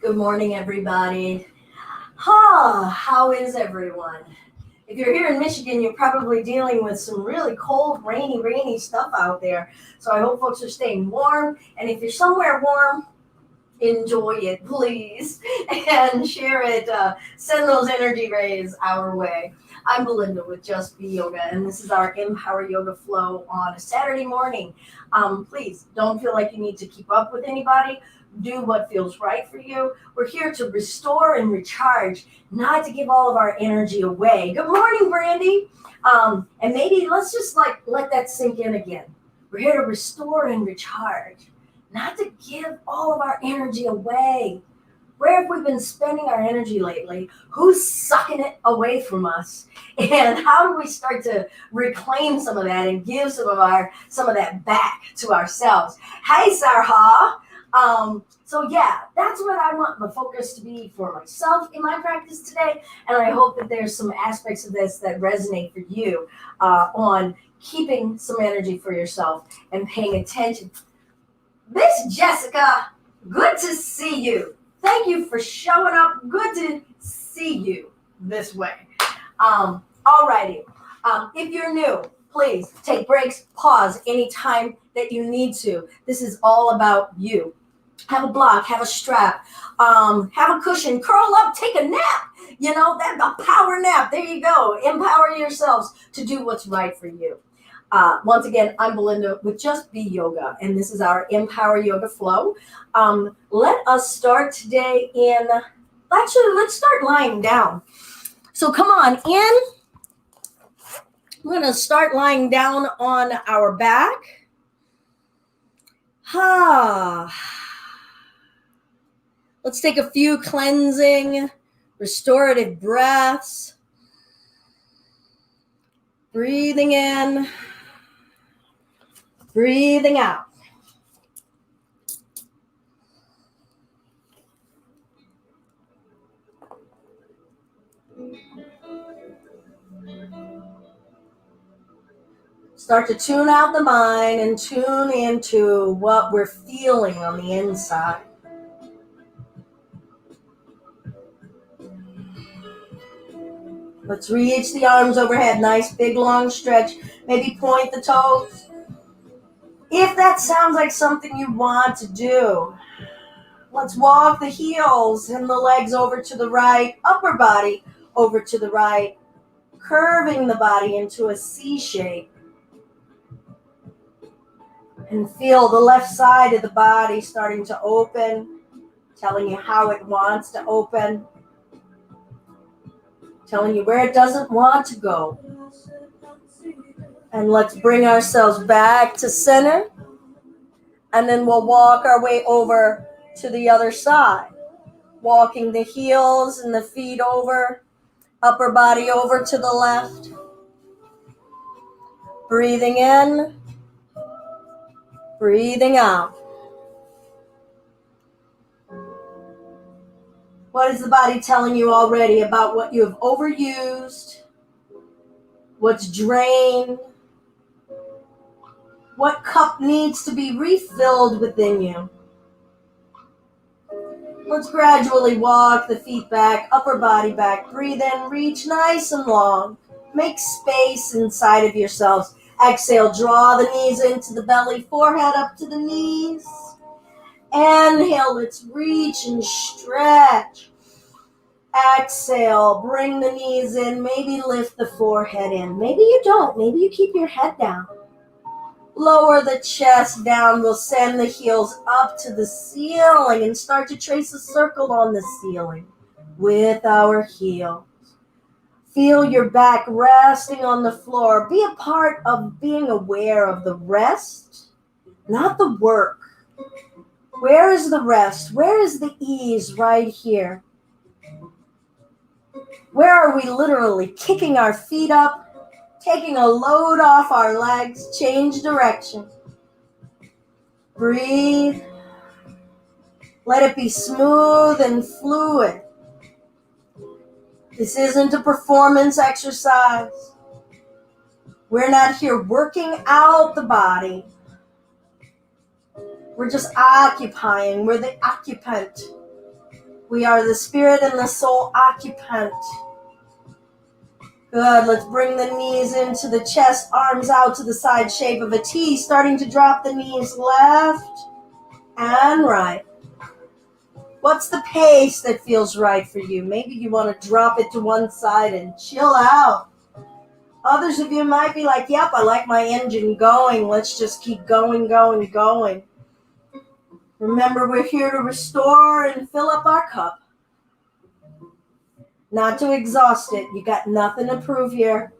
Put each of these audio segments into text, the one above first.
Good morning, everybody. How is everyone? If you're here in Michigan, you're probably dealing with some really cold, rainy stuff out there. So I hope folks are staying warm. And if you're somewhere warm, enjoy it, please. And share it. Send those energy rays our way. I'm Belinda with Just Be Yoga, and this is our Empower Yoga Flow on a Saturday morning. Please don't feel like you need to keep up with anybody. Do what feels right for you. We're here to restore and recharge, not to give all of our energy away. Good morning, Brandy. And maybe let's just let that sink in again. We're here to restore and recharge, not to give all of our energy away. Where have we been spending our energy lately? Who's sucking it away from us? And how do we start to reclaim some of that and give some of that back to ourselves? Hey, Sarha. So yeah, that's what I want the focus to be for myself in my practice today. And I hope that there's some aspects of this that resonate for you on keeping some energy for yourself and paying attention. Miss Jessica, good to see you. Thank you for showing up. Good to see you this way. Alrighty. If you're new, please take breaks, pause anytime that you need to. This is all about you. Have a block, have a strap, have a cushion, curl up, take a nap. That's a power nap. There you go. Empower yourselves to do what's right for you. Once again, I'm Belinda with Just Be Yoga, and this is our Empower Yoga Flow. Let us start today let's start lying down. So come on in. I'm going to start lying down on our back. Let's take a few cleansing, restorative breaths. Breathing in, breathing out. Start to tune out the mind and tune into what we're feeling on the inside. Let's reach the arms overhead. Nice big long stretch. Maybe point the toes. If that sounds like something you want to do, let's walk the heels and the legs over to the right, upper body over to the right, curving the body into a C shape. And feel the left side of the body starting to open, telling you how it wants to open, telling you where it doesn't want to go. And let's bring ourselves back to center. And then we'll walk our way over to the other side. Walking the heels and the feet over, upper body over to the left. Breathing in, breathing out. What is the body telling you already about what you have overused? What's drained? What cup needs to be refilled within you? Let's gradually walk the feet back, upper body back. Breathe in, reach nice and long. Make space inside of yourselves. Exhale, draw the knees into the belly, forehead up to the knees. Inhale, let's reach and stretch. Exhale, bring the knees in, maybe lift the forehead in. Maybe you don't, maybe you keep your head down. Lower the chest down, we'll send the heels up to the ceiling and start to trace a circle on the ceiling with our heels. Feel your back resting on the floor. Be a part of being aware of the rest, not the work. Where is the rest? Where is the ease right here? Where are we literally kicking our feet up, taking a load off our legs, change direction. Breathe. Let it be smooth and fluid. This isn't a performance exercise. We're not here working out the body. We're just occupying. We're the occupant. We are the spirit and the soul occupant. Good. Let's bring the knees into the chest, arms out to the side, shape of a T, starting to drop the knees left and right. What's the pace that feels right for you? Maybe you want to drop it to one side and chill out. Others of you might be like, yep, I like my engine going. Let's just keep going, going, going. Remember, we're here to restore and fill up our cup. Not to exhaust it. You got nothing to prove here.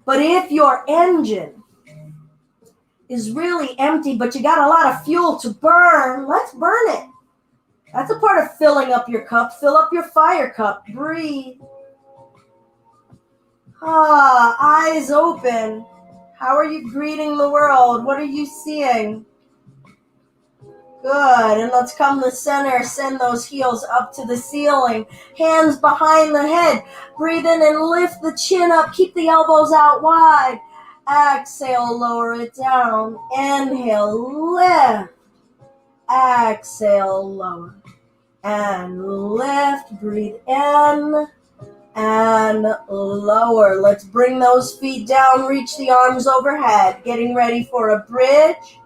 But if your engine is really empty, but you got a lot of fuel to burn, let's burn it. That's a part of filling up your cup. Fill up your fire cup. Breathe. Eyes open. How are you greeting the world? What are you seeing? Good. And let's come to center. Send those heels up to the ceiling. Hands behind the head. Breathe in and lift the chin up. Keep the elbows out wide. Exhale, lower it down. Inhale, lift. Exhale, lower. And lift. Breathe in and lower. Let's bring those feet down. Reach the arms overhead. Getting ready for a bridge.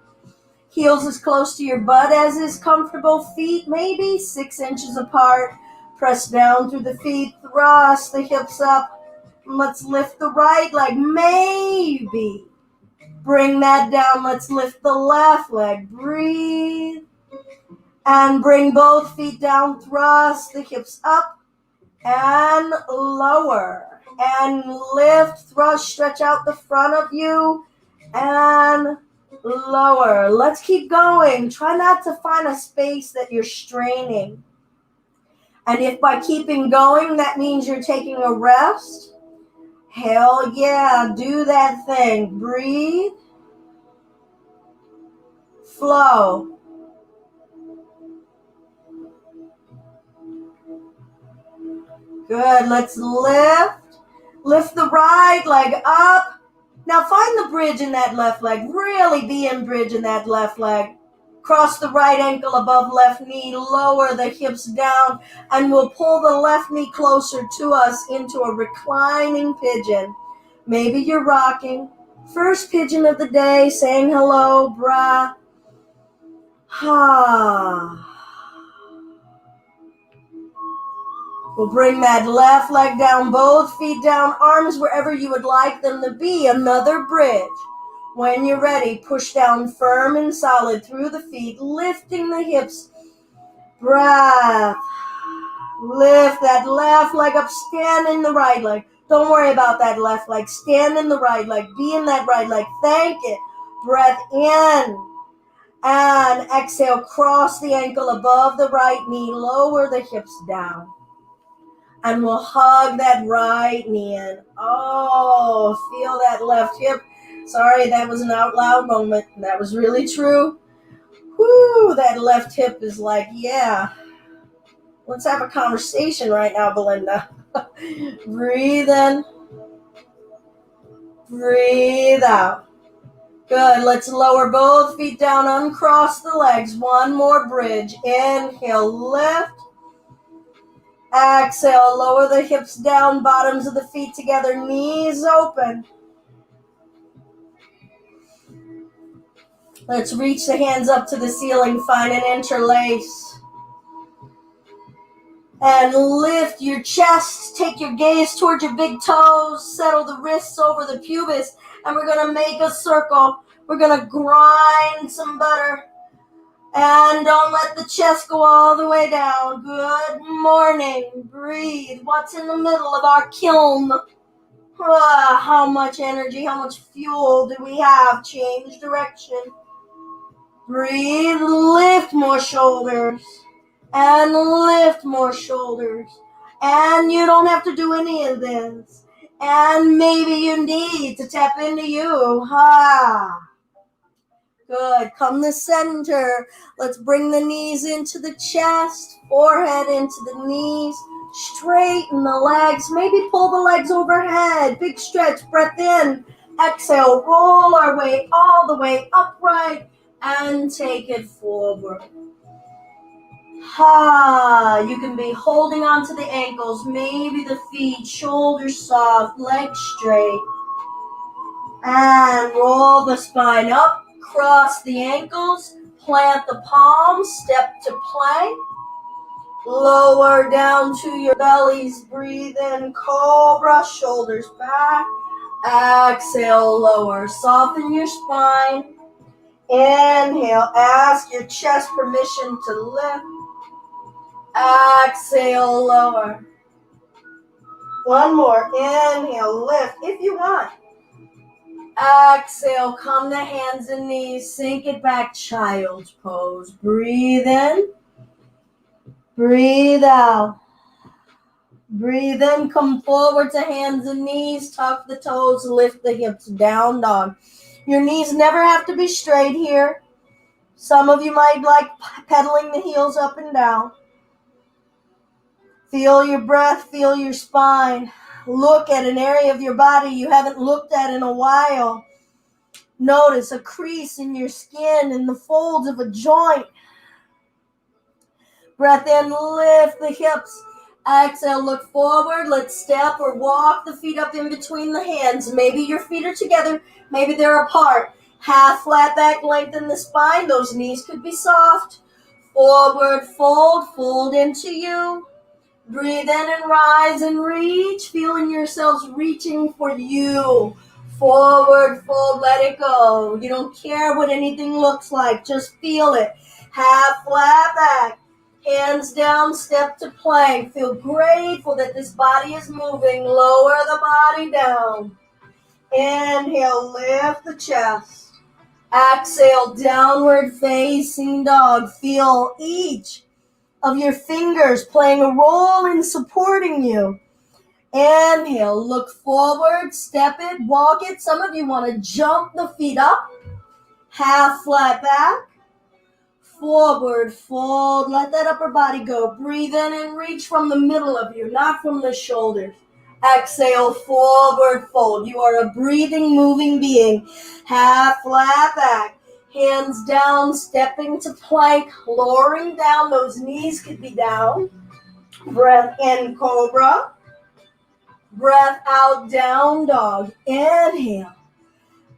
Heels as close to your butt as is comfortable. Feet maybe 6 inches apart. Press down through the feet. Thrust the hips up. Let's lift the right leg. Maybe. Bring that down. Let's lift the left leg. Breathe. And bring both feet down. Thrust the hips up and lower. And lift. Thrust. Stretch out the front of you. And lower. Let's keep going. Try not to find a space that you're straining. And if by keeping going, that means you're taking a rest, hell yeah, do that thing. Breathe. Flow. Good. Let's lift. Lift the right leg up. Now find the bridge in that left leg. Really be in bridge in that left leg. Cross the right ankle above left knee. Lower the hips down. And we'll pull the left knee closer to us into a reclining pigeon. Maybe you're rocking. First pigeon of the day. Saying hello. Breath. We'll bring that left leg down, both feet down, arms wherever you would like them to be. Another bridge. When you're ready, push down firm and solid through the feet, lifting the hips. Breath. Lift that left leg up, stand in the right leg. Don't worry about that left leg. Stand in the right leg. Be in that right leg. Thank it. Breath in. And exhale, cross the ankle above the right knee. Lower the hips down. And we'll hug that right knee in. Oh, feel that left hip. Sorry, that was an out loud moment. That was really true. Whoo, that left hip is like, yeah. Let's have a conversation right now, Belinda. Breathe in. Breathe out. Good. Let's lower both feet down. Uncross the legs. One more bridge. Inhale, lift. Exhale, lower the hips down, bottoms of the feet together, knees open. Let's reach the hands up to the ceiling, find an interlace. And lift your chest, take your gaze towards your big toes, settle the wrists over the pubis, and we're going to make a circle. We're going to grind some butter. And don't let the chest go all the way down. Good morning. Breathe. What's in the middle of our kiln? How much energy, how much fuel do we have? Change direction. Breathe. Lift more shoulders. And lift more shoulders. And you don't have to do any of this. And maybe you need to tap into you. Good. Come to center. Let's bring the knees into the chest, forehead into the knees. Straighten the legs. Maybe pull the legs overhead. Big stretch. Breath in. Exhale. Roll our way all the way upright and take it forward. You can be holding onto the ankles, maybe the feet, shoulders soft, legs straight. And roll the spine up, cross the ankles, plant the palms, step to plank. Lower down to your bellies, breathe in, cobra, shoulders back. Exhale, lower, soften your spine. Inhale, ask your chest permission to lift. Exhale, lower. One more, inhale, lift if you want. Exhale, come to hands and knees, sink it back, child's pose. Breathe in, breathe out. Breathe in, come forward to hands and knees, tuck the toes, lift the hips, down dog. Your knees never have to be straight here. Some of you might like pedaling the heels up and down. Feel your breath, feel your spine. Look at an area of your body you haven't looked at in a while. Notice a crease in your skin, in the folds of a joint. Breath in, lift the hips. Exhale, look forward. Let's step or walk the feet up in between the hands. Maybe your feet are together, maybe they're apart. Half flat back, lengthen the spine. Those knees could be soft. Forward fold, fold into you. Breathe in and rise and reach, feeling yourselves reaching for you. Forward fold, let it go. You don't care what anything looks like, just feel it. Half flat back. Hands down, step to plank. Feel grateful that this body is moving. Lower the body down. Inhale, lift the chest. Exhale, downward facing dog. Feel each of your fingers playing a role in supporting you. Inhale, look forward, step it, walk it. Some of you want to jump the feet up. Half flat back. Forward fold, let that upper body go. Breathe in and reach from the middle of you, not from the shoulders. Exhale, forward fold. You are a breathing, moving being. Half flat back. Hands down, stepping to plank, lowering down. Those knees could be down. Breath in, cobra. Breath out, down dog. Inhale.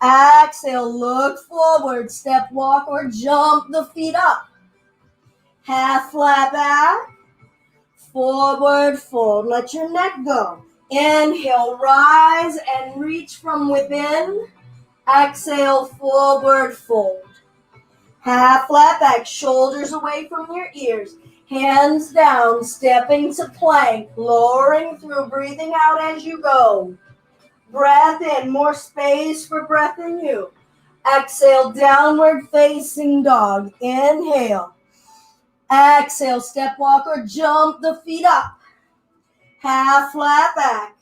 Exhale, look forward, step, walk, or jump the feet up. Half flat back, forward fold. Let your neck go. Inhale, rise and reach from within. Exhale, forward fold. Half flat back, shoulders away from your ears. Hands down, stepping to plank, lowering through, breathing out as you go. Breath in, more space for breath in you. Exhale, downward facing dog. Inhale. Exhale, step, walk, or jump the feet up. Half flat back.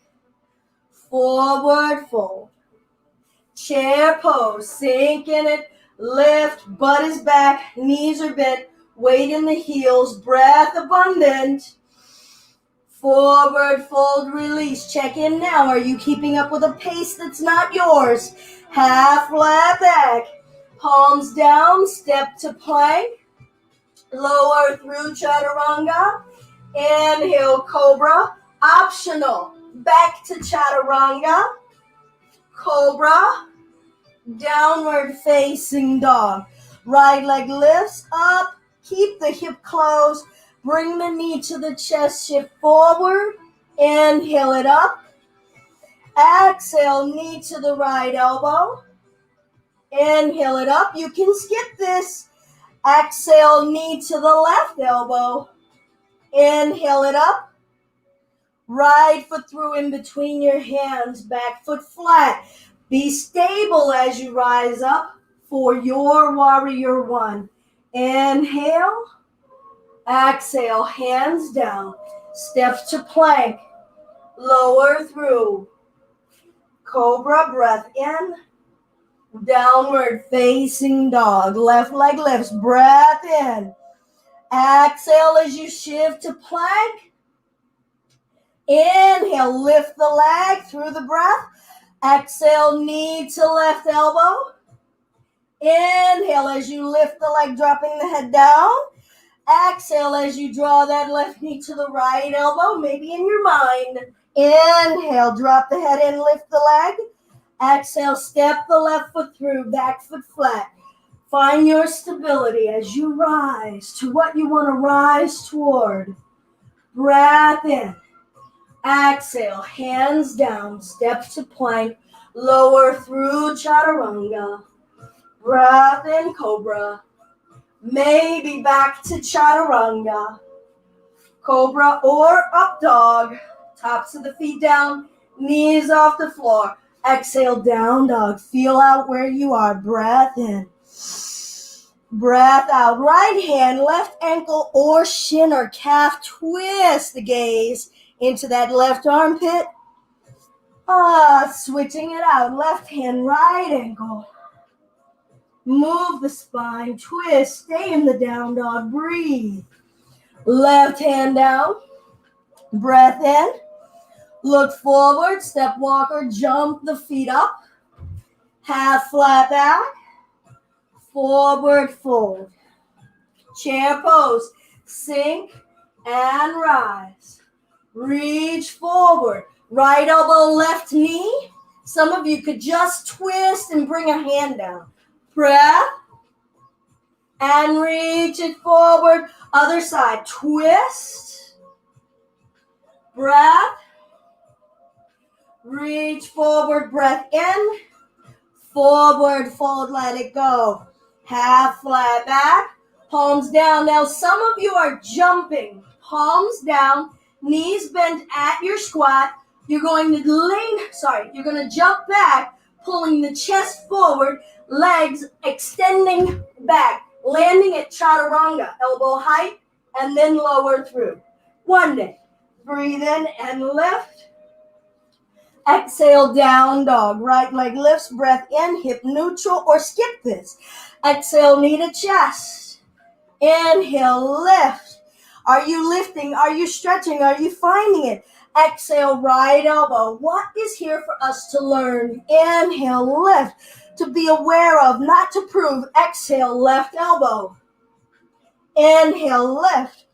Forward fold. Chair pose, sink in it. Lift, butt is back, knees are bent. Weight in the heels, breath abundant. Forward fold, release. Check in now. Are you keeping up with a pace that's not yours? Half flat back. Palms down, step to plank. Lower through chaturanga. Inhale, cobra. Optional. Back to chaturanga. Cobra. Downward facing dog. Right leg lifts up. Keep the hip closed. Bring the knee to the chest, shift forward. Inhale it up. Exhale, knee to the right elbow. Inhale it up. You can skip this. Exhale, knee to the left elbow. Inhale it up. Right foot through in between your hands. Back foot flat. Be stable as you rise up for your warrior one. Inhale. Exhale, hands down, step to plank, lower through, cobra, breath in, downward facing dog, left leg lifts, breath in, exhale as you shift to plank, inhale, lift the leg through the breath, exhale, knee to left elbow, inhale as you lift the leg, dropping the head down. Exhale as you draw that left knee to the right elbow, maybe in your mind. Inhale, drop the head in, lift the leg. Exhale, step the left foot through, back foot flat. Find your stability as you rise to what you want to rise toward. Breath in. Exhale, hands down, step to plank. Lower through chaturanga. Breath in, cobra. Maybe back to chaturanga. Cobra or up dog. Tops of the feet down, knees off the floor. Exhale, down dog. Feel out where you are. Breath in. Breath out. Right hand, left ankle or shin or calf. Twist the gaze into that left armpit. Switching it out. Left hand, right ankle. Move the spine. Twist. Stay in the down dog. Breathe. Left hand down. Breath in. Look forward. Step walker. Jump the feet up. Half flat back. Forward fold. Chair pose. Sink and rise. Reach forward. Right elbow, left knee. Some of you could just twist and bring a hand down. Breath. And reach it forward. Other side. Twist. Breath. Reach forward. Breath in. Forward fold. Let it go. Half flat back. Palms down. Now some of you are jumping. Palms down. Knees bent at your squat. You're going to jump back, pulling the chest forward, legs extending back, landing at chaturanga, elbow height, and then lower through. One day. Breathe in and lift. Exhale, down dog. Right leg lifts, breath in, hip neutral, or skip this. Exhale, knee to chest. Inhale, lift. Are you lifting? Are you stretching? Are you finding it? Exhale, right elbow. What is here for us to learn? Inhale, lift. To be aware of, not to prove. Exhale, left elbow. Inhale, lift.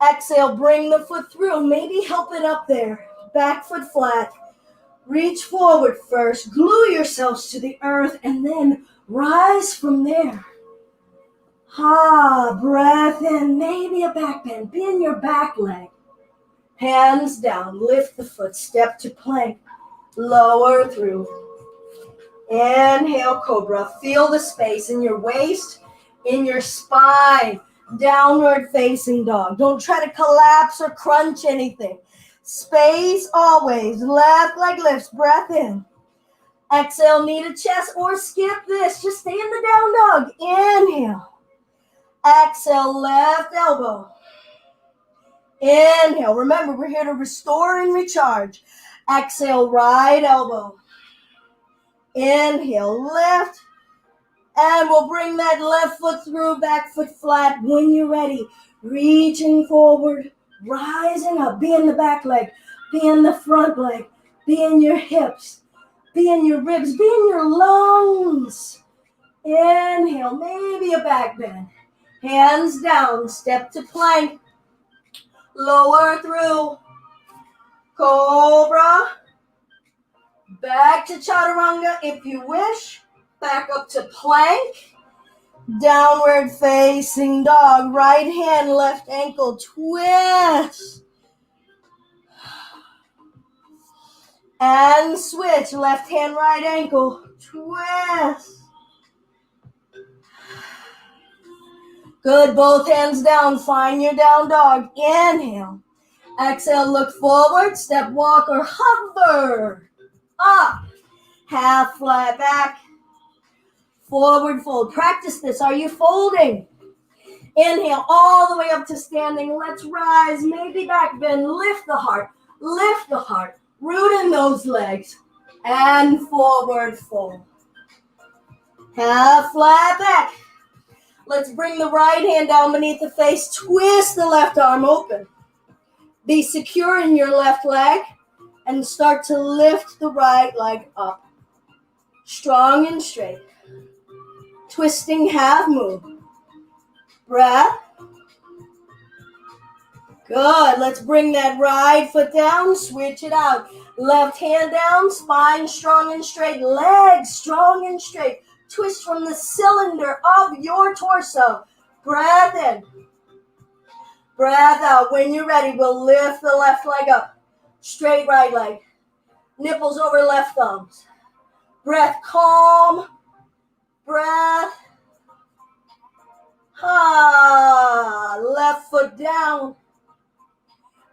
Exhale, bring the foot through. Maybe help it up there. Back foot flat. Reach forward first. Glue yourselves to the earth and then rise from there. Breath in. Maybe a back bend. Bend your back leg. Hands down. Lift the foot. Step to plank. Lower through. Inhale, cobra. Feel the space in your waist, in your spine. Downward facing dog. Don't try to collapse or crunch anything. Space always. Left leg lifts. Breath in. Exhale, knee to chest or skip this. Just stay in the down dog. Inhale. Exhale, left elbow. Inhale. Remember, we're here to restore and recharge. Exhale, right elbow. Inhale, lift. And we'll bring that left foot through, back foot flat. When you're ready, reaching forward, rising up. Be in the back leg. Be in the front leg. Be in your hips. Be in your ribs. Be in your lungs. Inhale, maybe a back bend. Hands down, step to plank. Lower through. Cobra. Back to chaturanga if you wish. Back up to plank. Downward facing dog. Right hand, left ankle. Twist. And switch. Left hand, right ankle. Twist. Good. Both hands down. Find your down dog. Inhale. Exhale. Look forward. Step walker. Hover. Up. Half flat back. Forward fold. Practice this. Are you folding? Inhale all the way up to standing. Let's rise. Maybe back bend. Lift the heart. Lift the heart. Root in those legs. And forward fold. Half flat back. Let's bring the right hand down beneath the face. Twist the left arm open. Be secure in your left leg. And start to lift the right leg up. Strong and straight. Twisting half move. Breath. Good. Let's bring that right foot down. Switch it out. Left hand down. Spine strong and straight. Legs strong and straight. Twist from the cylinder of your torso. Breath in. Breath out. When you're ready, we'll lift the left leg up. Straight right leg. Nipples over left thumbs. Breath calm. Breath. Left foot down.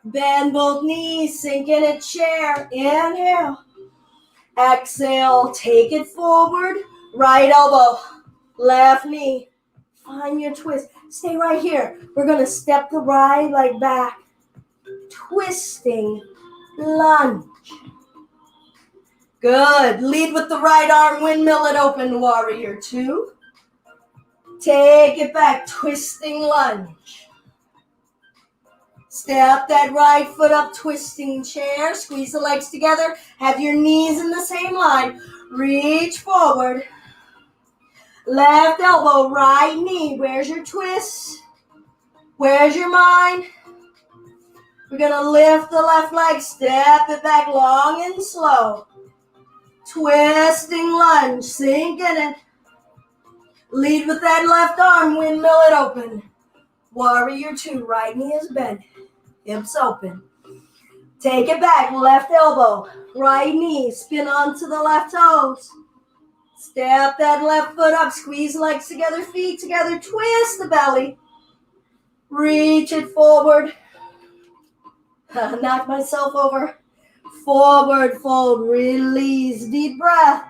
Bend both knees. Sink in a chair. Inhale. Exhale. Take it forward. Right elbow. Left knee. Find your twist. Stay right here. We're going to step the right leg back. Twisting lunge. Good. Lead with the right arm. Windmill it open. Warrior 2. Take it back. Twisting lunge. Step that right foot up. Twisting chair. Squeeze the legs together. Have your knees in the same line. Reach forward. Left elbow, right knee. Where's your twist? Where's your mind? We're going to lift the left leg. Step it back long and slow. Twisting lunge. Sink in it. Lead with that left arm. Windmill it open. Warrior 2. Right knee is bent. Hips open. Take it back. Left elbow. Right knee. Spin onto the left toes. Step that left foot up. Squeeze legs together. Feet together. Twist the belly. Reach it forward. Knock myself over. Forward fold. Release. Deep breath.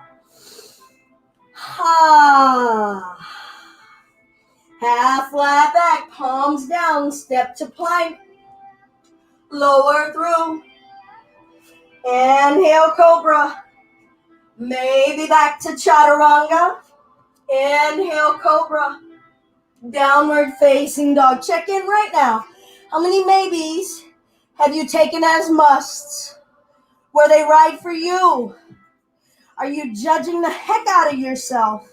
Half flat back. Palms down. Step to plank. Lower through. Inhale, cobra. Maybe back to chaturanga. Inhale, cobra. Downward facing dog. Check in right now. How many maybes have you taken as musts? Were they right for you? Are you judging the heck out of yourself?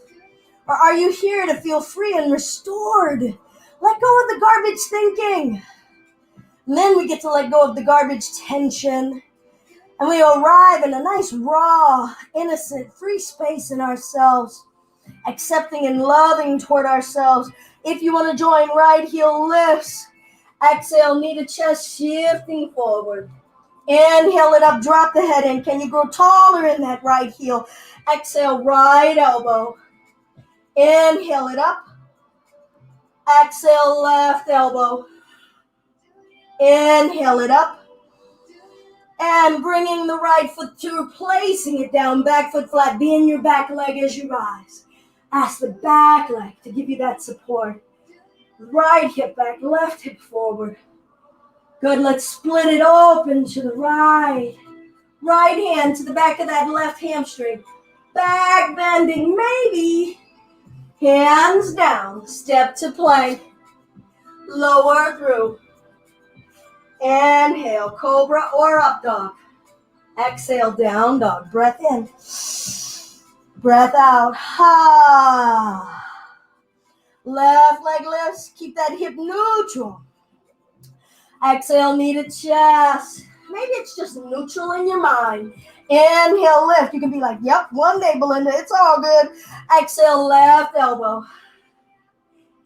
Or are you here to feel free and restored? Let go of the garbage thinking. And then we get to let go of the garbage tension. And we arrive in a nice, raw, innocent, free space in ourselves. Accepting and loving toward ourselves. If you want to join, right heel lifts. Exhale, knee to chest, shifting forward. Inhale it up, drop the head in. Can you grow taller in that right heel? Exhale, right elbow. Inhale it up. Exhale, left elbow. Inhale it up. And bringing the right foot through, placing it down, back foot flat. Be in your back leg as you rise. Ask the back leg to give you that support. Right hip back, left hip forward. Good, let's split it open to the right. Right hand to the back of that left hamstring. Back bending, maybe. Hands down, step to plank. Lower through. Inhale, cobra or up dog. Exhale, down dog. Breath in. Breath out. Left leg lifts. Keep that hip neutral. Exhale, knee to chest. Maybe it's just neutral in your mind. Inhale, lift. You can be like, yep, one day, Belinda. It's all good. Exhale, left elbow.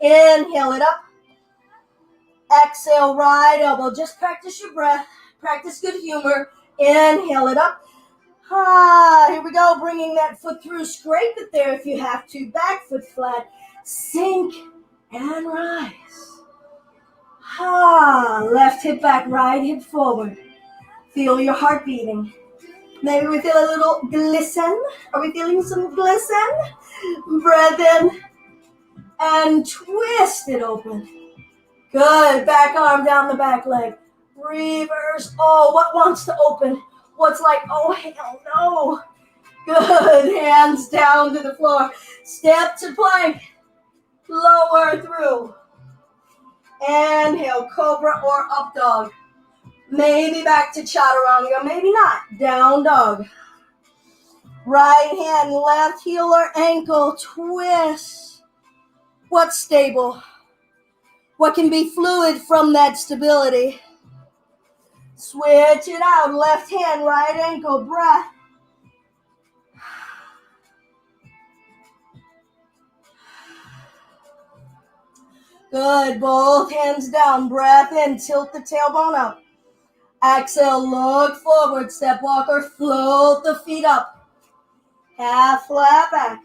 Inhale it up. Exhale, right elbow. Just practice your breath. Practice good humor. Inhale it up. Here we go. Bringing that foot through. Scrape it there if you have to. Back foot flat. Sink and rise. Left hip back, right hip forward. Feel your heart beating. Maybe we feel a little glisten. Are we feeling some glisten? Breath in and twist it open. Good. Back arm down the back leg. Reverse. Oh, what wants to open? What's like, oh, hell no. Good. Hands down to the floor. Step to plank. Lower through. Inhale, cobra or up dog. Maybe back to chaturanga, maybe not. Down dog. Right hand, left heel or ankle, twist. What's stable? What can be fluid from that stability? Switch it out. Left hand, right ankle, breath. Good. Both hands down. Breath in. Tilt the tailbone up. Exhale. Look forward. Step walk or float the feet up. Half flat back.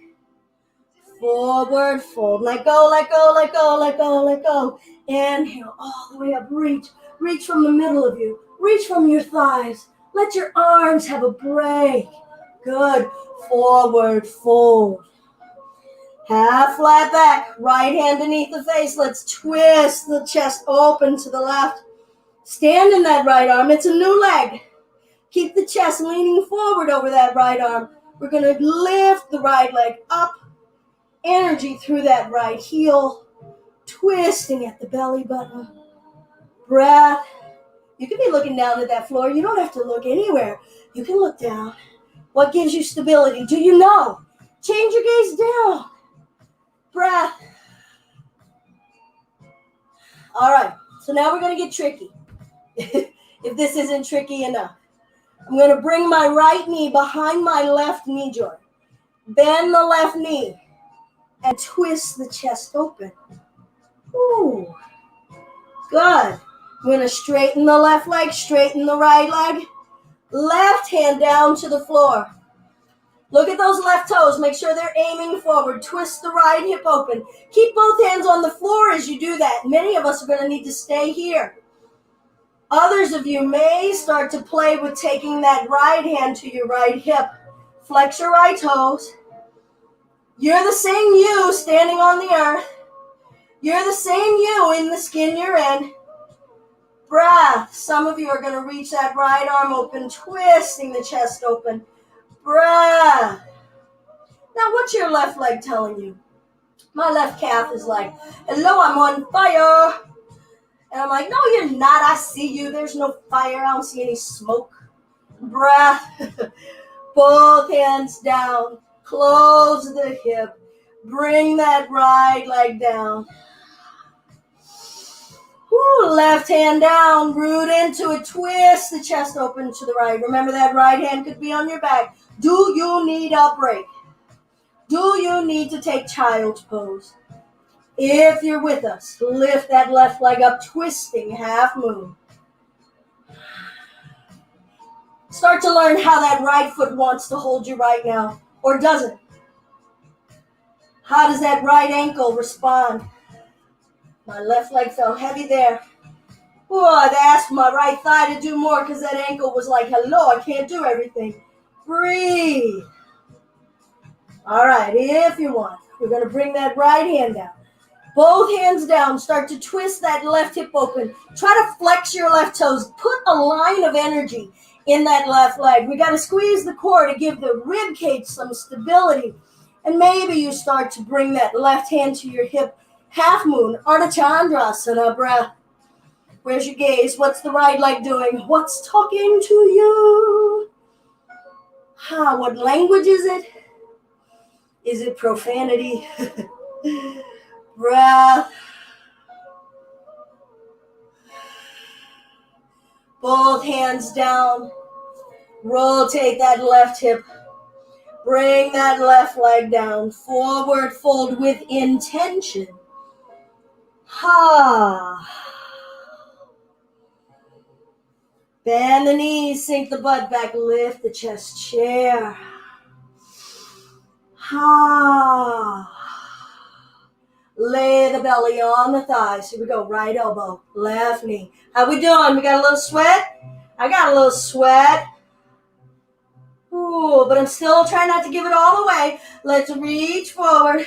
Forward fold. Let go, let go, let go, let go, let go. Inhale all the way up. Reach. Reach from the middle of you. Reach from your thighs. Let your arms have a break. Good. Forward fold. Half flat back. Right hand beneath the face. Let's twist the chest open to the left. Stand in that right arm. It's a new leg. Keep the chest leaning forward over that right arm. We're going to lift the right leg up. Energy through that right heel. Twisting at the belly button. Breath. You can be looking down at that floor. You don't have to look anywhere. You can look down. What gives you stability? Do you know? Change your gaze down. Breath. All right. So now we're going to get tricky. If this isn't tricky enough. I'm going to bring my right knee behind my left knee joint. Bend the left knee and twist the chest open. Ooh. Good. I'm going to straighten the left leg, straighten the right leg. Left hand down to the floor. Look at those left toes. Make sure they're aiming forward. Twist the right hip open. Keep both hands on the floor as you do that. Many of us are going to need to stay here. Others of you may start to play with taking that right hand to your right hip. Flex your right toes. You're the same you standing on the earth. You're the same you in the skin you're in. Breath. Some of you are going to reach that right arm open, twisting the chest open. Breath. Now, what's your left leg telling you? My left calf is like, hello, I'm on fire. And I'm like, no, you're not. I see you. There's no fire. I don't see any smoke. Breath. Both hands down. Close the hip. Bring that right leg down. Woo, left hand down. Root into it. Twist the chest open to the right. Remember that right hand could be on your back. Do you need a break? Do you need to take child's pose? If you're with us, lift that left leg up, twisting half moon. Start to learn how that right foot wants to hold you right now, or doesn't. How does that right ankle respond? My left leg felt heavy there. Oh, I'd asked my right thigh to do more because that ankle was like, hello, I can't do everything. Breathe. All right, if you want, we're going to bring that right hand down. Both hands down. Start to twist that left hip open. Try to flex your left toes. Put a line of energy in that left leg. We got to squeeze the core to give the rib cage some stability. And maybe you start to bring that left hand to your hip. Half moon, Ardha Chandrasana, breath. Where's your gaze? What's the right leg doing? What's talking to you? What language is it? Is it profanity? Breath. Both hands down. Rotate that left hip. Bring that left leg down. Forward fold with intention. Bend the knees, sink the butt back, lift the chest, chair. Lay the belly on the thighs. Here we go. Right elbow, left knee. How we doing? We got a little sweat? I got a little sweat. Ooh, but I'm still trying not to give it all away. Let's reach forward.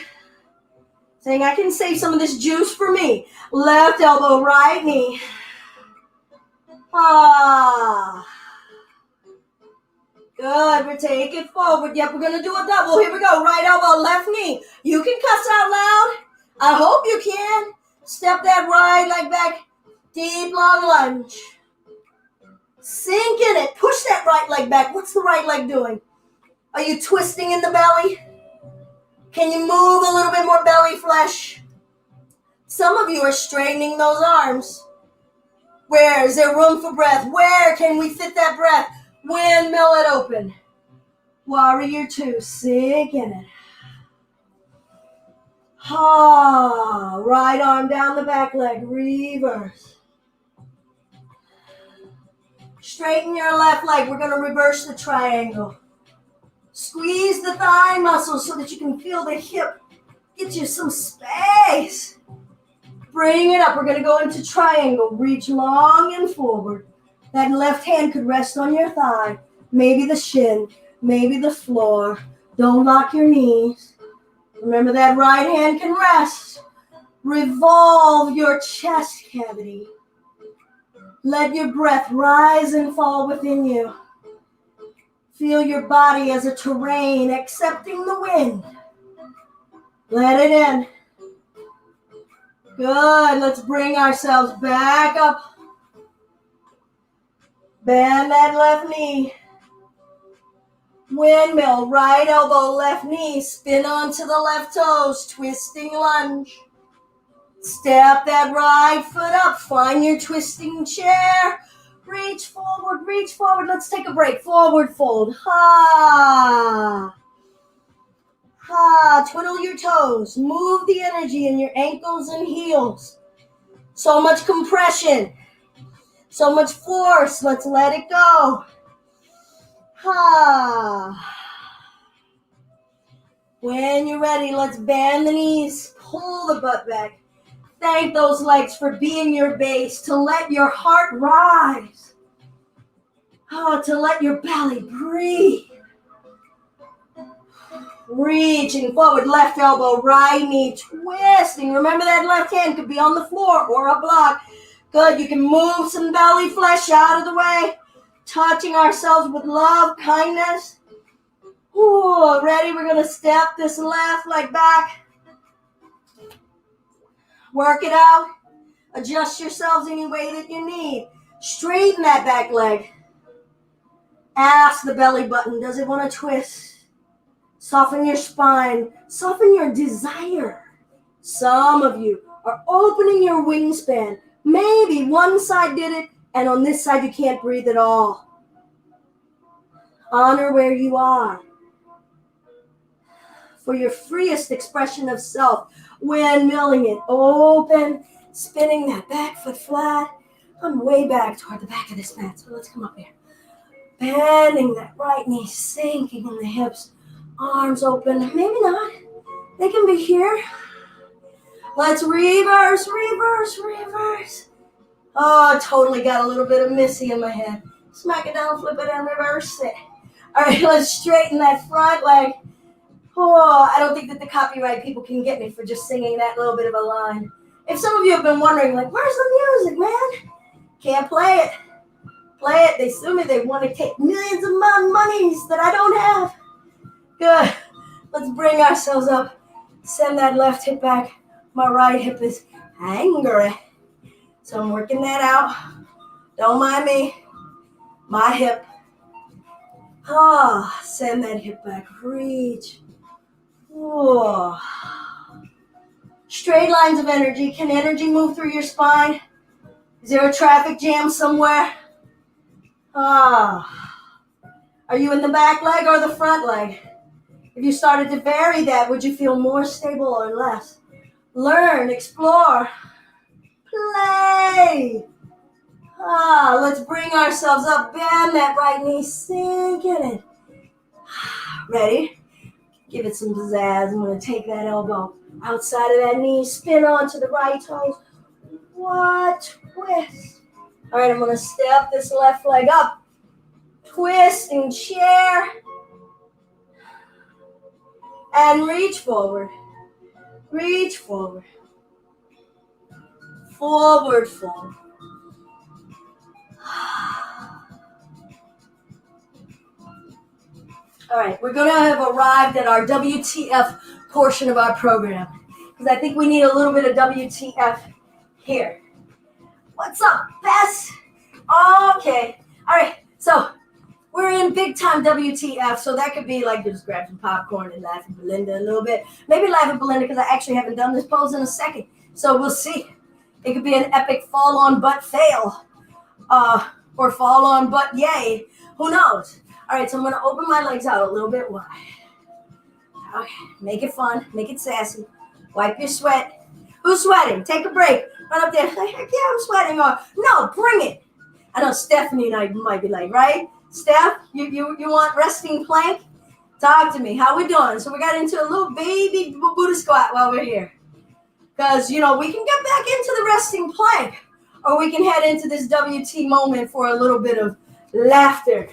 Saying I can save some of this juice for me. Left elbow, right knee. Good. We're taking it forward. Yep, we're going to do a double. Here we go. Right elbow, left knee. You can cuss out loud. I hope you can. Step that right leg back. Deep, long lunge. Sink in it. Push that right leg back. What's the right leg doing? Are you twisting in the belly? Can you move a little bit more belly flesh? Some of you are straightening those arms. Where is there room for breath? Where can we fit that breath? Windmill it open. Warrior two, sink in it. Right arm down the back leg, reverse. Straighten your left leg. We're going to reverse the triangle. Squeeze the thigh muscles so that you can feel the hip. Get you some space. Bring it up. We're going to go into triangle. Reach long and forward. That left hand could rest on your thigh. Maybe the shin. Maybe the floor. Don't lock your knees. Remember that right hand can rest. Revolve your chest cavity. Let your breath rise and fall within you. Feel your body as a terrain, accepting the wind. Let it in. Good. Let's bring ourselves back up. Bend that left knee. Windmill, right elbow, left knee. Spin onto the left toes. Twisting lunge. Step that right foot up. Find your twisting chair. Reach forward, reach forward. Let's take a break. Forward fold. Twiddle your toes. Move the energy in your ankles and heels. So much compression. So much force. Let's let it go. When you're ready, let's bend the knees. Pull the butt back. Thank those legs for being your base, to let your heart rise. To let your belly breathe. Reaching forward, left elbow, right knee, twisting. Remember that left hand could be on the floor or a block. Good, you can move some belly flesh out of the way. Touching ourselves with love, kindness. Ready, we're going to step this left leg back. Work it out. Adjust yourselves any way that you need. Straighten that back leg. Ask the belly button, does it want to twist? Soften your spine. Soften your desire. Some of you are opening your wingspan. Maybe one side did it, and on this side you can't breathe at all. Honor where you are. For your freest expression of self, windmilling it open, spinning that back foot flat. I'm way back toward the back of this mat, so let's come up here. Bending that right knee, sinking in the hips, arms open. Maybe not. They can be here. Let's reverse, reverse, reverse. Totally got a little bit of Missy in my head. Smack it down, flip it, and reverse it. All right, let's straighten that front leg. I don't think that the copyright people can get me for just singing that little bit of a line. If some of you have been wondering, like, where's the music, man? Can't play it. Play it. They sue me. They want to take millions of monies that I don't have. Good. Let's bring ourselves up. Send that left hip back. My right hip is angry. So I'm working that out. Don't mind me. My hip. Send that hip back. Reach. Straight lines of energy. Can energy move through your spine? Is there a traffic jam somewhere? Are you in the back leg or the front leg? If you started to vary that, would you feel more stable or less? Learn, explore, play. Let's bring ourselves up. Bend that right knee. Sink in it. Ready? Give it some pizzazz. I'm going to take that elbow outside of that knee. Spin onto the right toes. What? Twist. All right, I'm going to step this left leg up. Twisting chair. And reach forward. Reach forward. Forward fold. All right, we're going to have arrived at our WTF portion of our program because I think we need a little bit of WTF here. What's up, Bess? Okay. All right, so we're in big time WTF, so that could be like just grab some popcorn and laugh at Belinda a little bit. Maybe laugh at Belinda because I actually haven't done this pose in a second, so we'll see. It could be an epic fall on butt fail. or fall on, but yay, who knows? All right, so I'm going to open my legs out a little bit wide. Okay, make it fun, make it sassy. Wipe your sweat. Who's sweating? Take a break. Run up there. Heck yeah, I'm sweating. Or no, bring it. I know Stephanie and I might be like, right? Steph, you want resting plank? Talk to me. How we doing? So we got into a little baby Buddha squat while we're here. Because, we can get back into the resting plank. Or we can head into this WT moment for a little bit of laughter.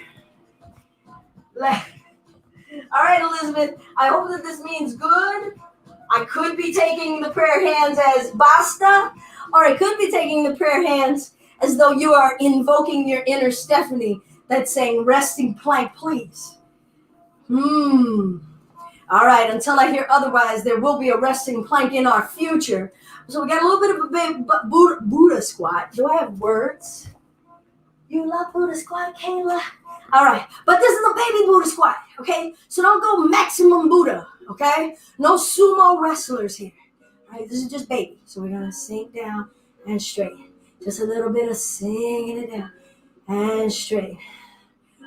All right, Elizabeth. I hope that this means good. I could be taking the prayer hands as basta. Or I could be taking the prayer hands as though you are invoking your inner Stephanie that's saying resting plank, please. All right, until I hear otherwise, there will be a resting plank in our future. So we got a little bit of a big Buddha squat. Do I have words? You love Buddha squat, Kayla? All right, but this is a baby Buddha squat, okay? So don't go maximum Buddha, okay? No sumo wrestlers here. All right, this is just baby. So we're going to sink down and straighten. Just a little bit of sinking it down and straighten.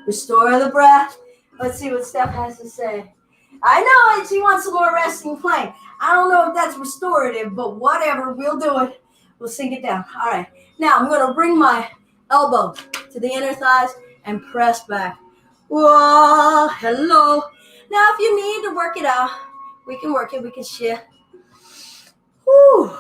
Restore the breath. Let's see what Steph has to say. I know she wants some more resting plank. I don't know if that's restorative, but whatever, we'll do it. We'll sink it down. All right. Now I'm going to bring my elbow to the inner thighs and press back. Whoa, hello. Now if you need to work it out, we can work it. We can shift. Whew.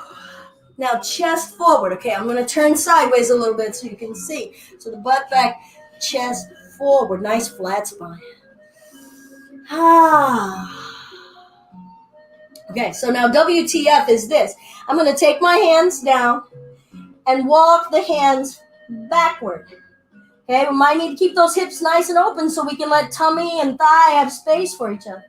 Now chest forward. Okay, I'm going to turn sideways a little bit so you can see. So the butt back, chest forward. Nice flat spine. Okay, so now WTF is this. I'm going to take my hands down and walk the hands backward. Okay, we might need to keep those hips nice and open so we can let tummy and thigh have space for each other.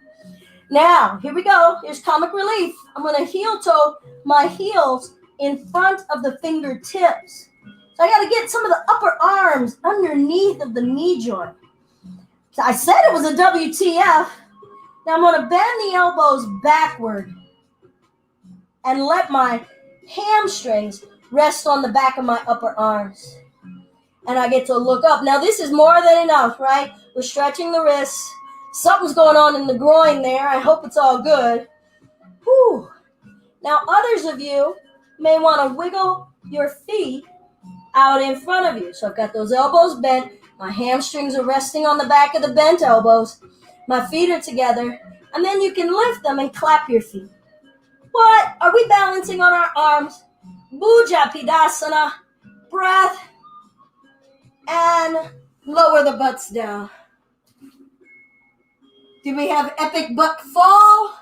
Now, here we go. Here's comic relief. I'm going to heel toe my heels in front of the fingertips. So I got to get some of the upper arms underneath of the knee joint. So I said it was a WTF. Now I'm going to bend the elbows backward and let my hamstrings rest on the back of my upper arms. And I get to look up. Now this is more than enough, right? We're stretching the wrists. Something's going on in the groin there. I hope it's all good. Whew. Now others of you may want to wiggle your feet out in front of you. So I've got those elbows bent. My hamstrings are resting on the back of the bent elbows. My feet are together. And then you can lift them and clap your feet. What? Are we balancing on our arms? Bhuja Pidasana. Breath. And lower the butts down. Did we have epic butt fall?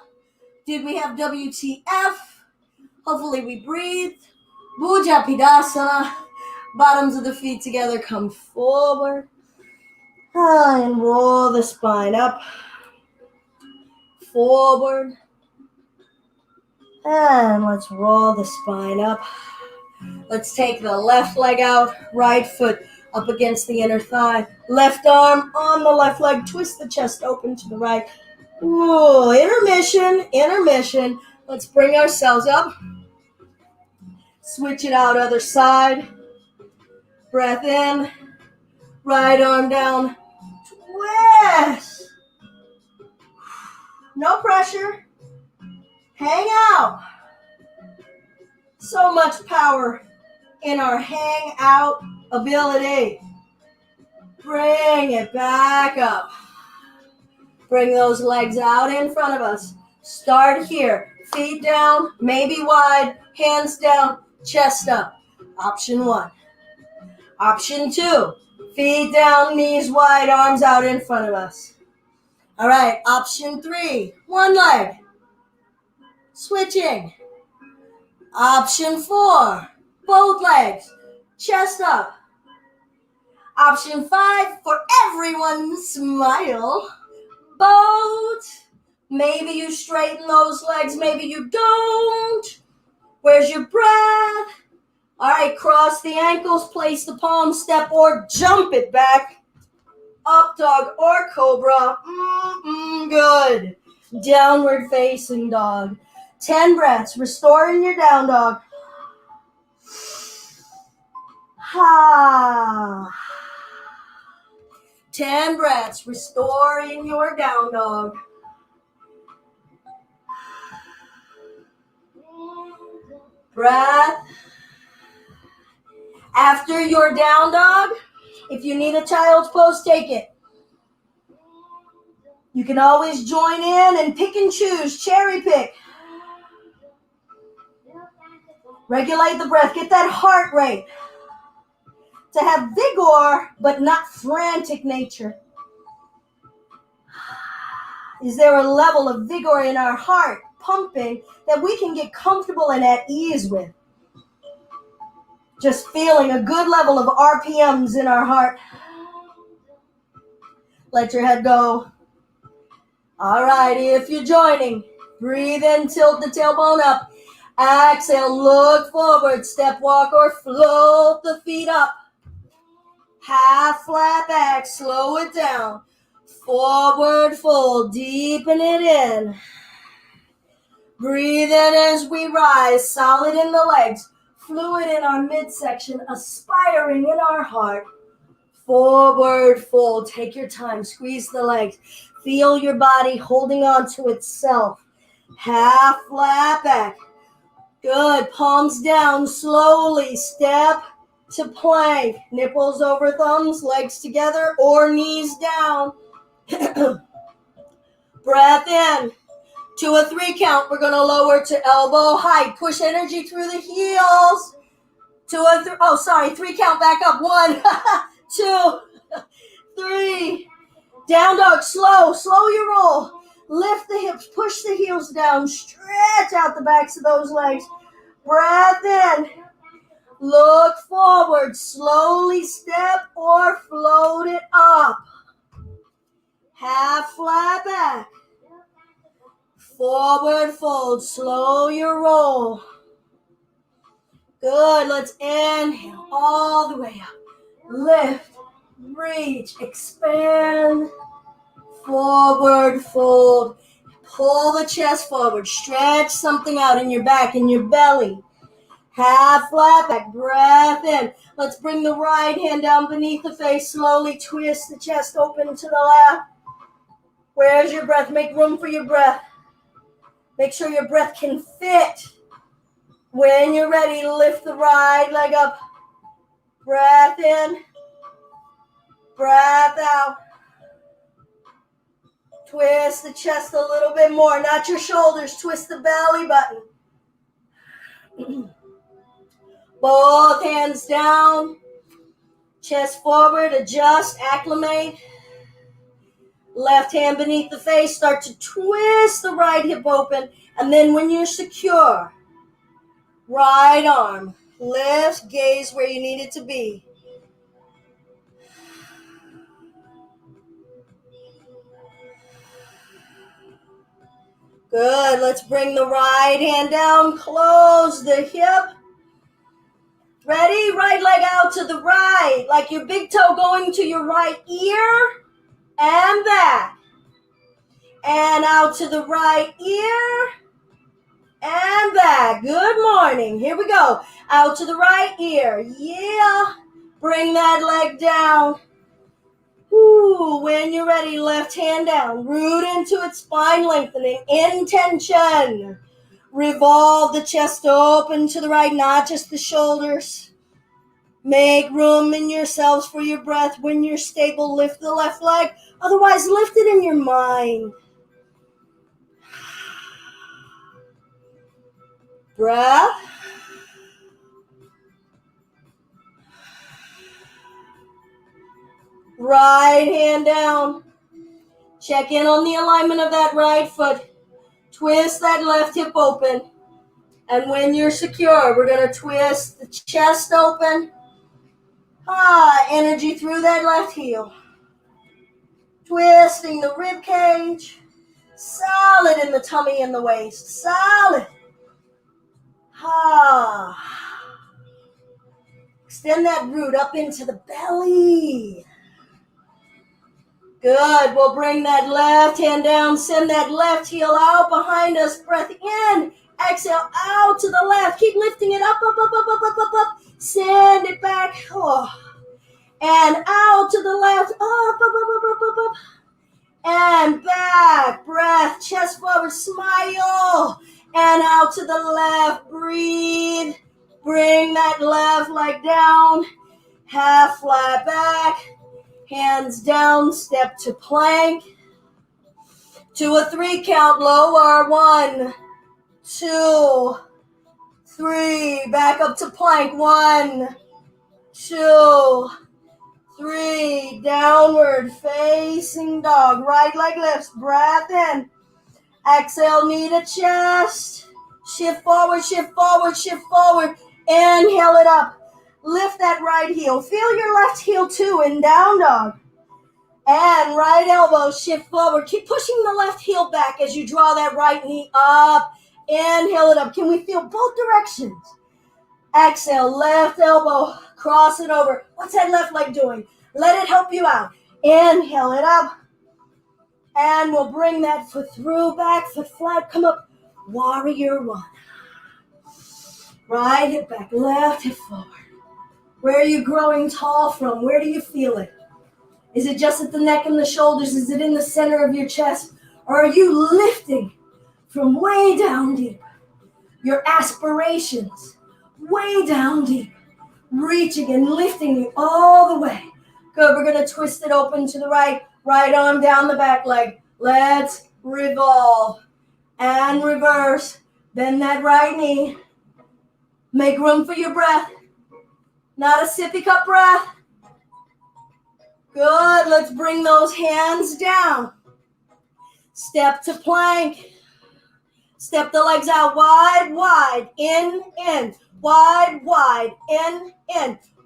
Did we have WTF? Hopefully we breathed. Bhuja Pidasana. Bottoms of the feet together, come forward. And roll the spine up. Forward. And let's roll the spine up. Let's take the left leg out, right foot up against the inner thigh. Left arm on the left leg. Twist the chest open to the right. Ooh, intermission. Let's bring ourselves up. Switch it out, other side. Breath in. Right arm down. Twist. No pressure. Hang out. So much power in our hang out ability. Bring it back up. Bring those legs out in front of us. Start here. Feet down, maybe wide, hands down, chest up. Option 1. Option 2. Feet down, knees wide, arms out in front of us. All right, option 3. One leg. Switching. Option 4. Both legs. Chest up. Option 5. For everyone, smile. Boat. Maybe you straighten those legs. Maybe you don't. Where's your breath? All right, cross the ankles. Place the palms. Step or jump it back. Up dog or cobra. Good. Downward facing dog. 10 breaths. Restore in your down dog. Ha. 10 breaths, restoring your down dog. Breath. After your down dog, if you need a child's pose, take it. You can always join in and pick and choose, cherry pick. Regulate the breath, get that heart rate. To have vigor, but not frantic nature. Is there a level of vigor in our heart, pumping, that we can get comfortable and at ease with? Just feeling a good level of RPMs in our heart. Let your head go. All right, if you're joining, breathe in, tilt the tailbone up. Exhale, look forward, step, walk, or float the feet up. Half flat back, slow it down. Forward fold, deepen it in. Breathe in as we rise, solid in the legs, fluid in our midsection, aspiring in our heart. Forward fold, take your time, squeeze the legs. Feel your body holding on to itself. Half flat back. Good, palms down, slowly step to plank. Nipples over thumbs, legs together or knees down. Breath in. To a 3 count, we're going to lower to elbow height. Push energy through the heels. To a 3 count, back up. 1, 2, 3. Down dog, slow your roll. Lift the hips, push the heels down, stretch out the backs of those legs. Breath in. Look forward, slowly step or float it up. Half flat back. Forward fold, slow your roll. Good, let's inhale all the way up. Lift, reach, expand. Forward fold. Pull the chest forward. Stretch something out in your back, in your belly. Half flat back. Breath in. Let's bring the right hand down beneath the face. Slowly twist the chest open to the left. Where's your breath? Make room for your breath. Make sure your breath can fit. When you're ready, lift the right leg up. Breath in. Breath out. Twist the chest a little bit more, not your shoulders. Twist the belly button. Both hands down. Chest forward, adjust, acclimate. Left hand beneath the face, start to twist the right hip open. And then when you're secure, right arm, lift, gaze where you need it to be. Good, let's bring the right hand down, close the hip. Ready? Right leg out to the right, like your big toe going to your right ear and back. And out to the right ear and back. Good morning. Here we go. Out to the right ear. Yeah. Bring that leg down. Woo. When you're ready, left hand down. Root into it, spine lengthening. Intention. Revolve the chest open to the right, not just the shoulders. Make room in yourselves for your breath. When you're stable, lift the left leg. Otherwise, lift it in your mind. Breath. Right hand down. Check in on the alignment of that right foot. Twist that left hip open. And when you're secure, we're going to twist the chest open. Energy through that left heel. Twisting the rib cage. Solid in the tummy and the waist. Solid. Extend that root up into the belly. Good. We'll bring that left hand down. Send that left heel out behind us. Breath in. Exhale out to the left. Keep lifting it up, up, up, up, up, up, up, up. Send it back. Oh. And out to the left. Up. And back. Breath. Chest forward. Smile. And out to the left. Breathe. Bring that left leg down. Half flat back. Hands down. Step to plank. To a 3 count. Lower. 1, 2, 3. Back up to plank. 1, 2, 3. Downward facing dog. Right leg lifts. Breath in. Exhale, knee to chest. Shift forward, shift forward, shift forward. Inhale it up. Lift that right heel. Feel your left heel too in down dog. And right elbow, shift forward. Keep pushing the left heel back as you draw that right knee up. Inhale it up. Can we feel both directions? Exhale, left elbow, cross it over. What's that left leg doing? Let it help you out. Inhale it up. And we'll bring that foot through, back foot flat, come up. Warrior 1. Right hip back, left hip forward. Where are you growing tall from? Where do you feel it? Is it just at the neck and the shoulders? Is it in the center of your chest? Or are you lifting from way down deep? Your aspirations, way down deep. Reaching and lifting you all the way. Good, we're going to twist it open to the right. Right arm down the back leg. Let's revolve. And reverse. Bend that right knee. Make room for your breath. Not a sippy cup breath. Good. Let's bring those hands down. Step to plank. Step the legs out wide, wide. In. Wide, wide. In.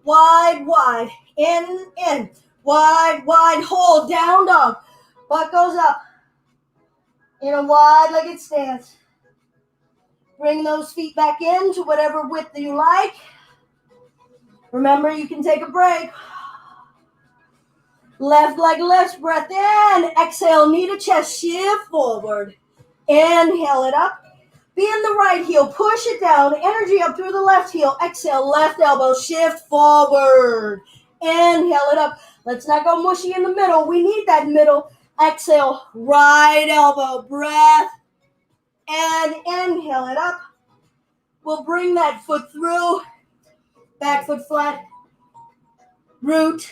Wide, wide. In. Wide, wide. Hold. Down dog. Butt goes up. In a wide-legged stance. Bring those feet back in to whatever width you like. Remember, you can take a break. Left leg lifts, breath in. Exhale, knee to chest, shift forward. Inhale it up. Bend the right heel, push it down. Energy up through the left heel. Exhale, left elbow, shift forward. Inhale it up. Let's not go mushy in the middle. We need that middle. Exhale, right elbow, breath. And inhale it up. We'll bring that foot through. Back foot flat. Root.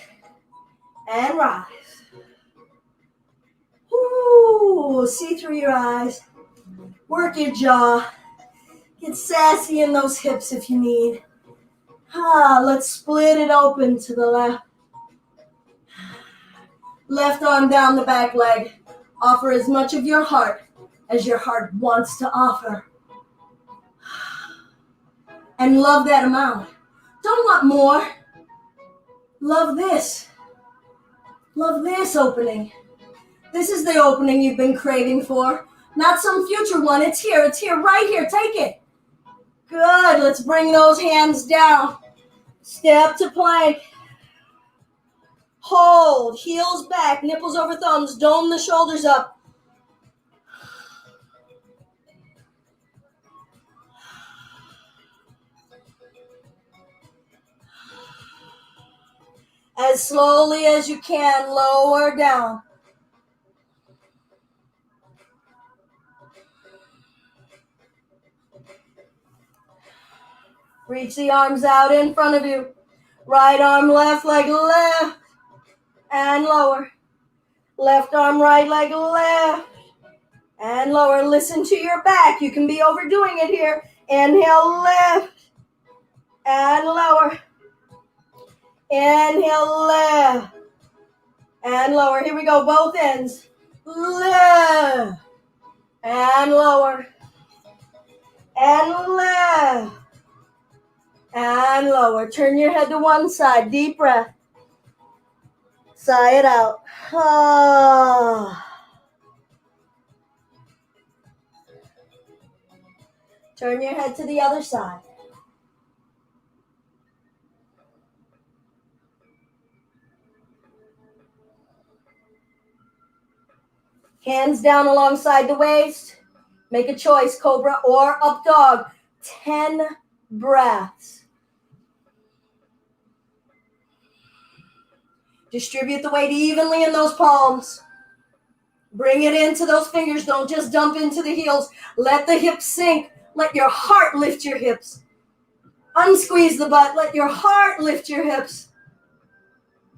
And rise. Ooh, see through your eyes. Work your jaw. Get sassy in those hips if you need. Let's split it open to the left. Left arm down the back leg. Offer as much of your heart as your heart wants to offer. And love that amount. Don't want more. Love this. Love this opening. This is the opening you've been craving for. Not some future one. It's here. It's here. Right here. Take it. Good. Let's bring those hands down. Step to plank. Hold. Heels back. Nipples over thumbs. Dome the shoulders up. As slowly as you can, lower down. Reach the arms out in front of you. Right arm, left leg, left. And lower. Left arm, right leg, left. And lower. Listen to your back. You can be overdoing it here. Inhale, left. And lower. Inhale, left. And lower. Here we go. Both ends. Left. And lower. And left. And lower. Turn your head to one side. Deep breath. Sigh it out. Turn your head to the other side. Hands down alongside the waist. Make a choice, cobra or up dog. 10 breaths. Distribute the weight evenly in those palms. Bring it into those fingers. Don't just dump into the heels. Let the hips sink. Let your heart lift your hips. Unsqueeze the butt. Let your heart lift your hips.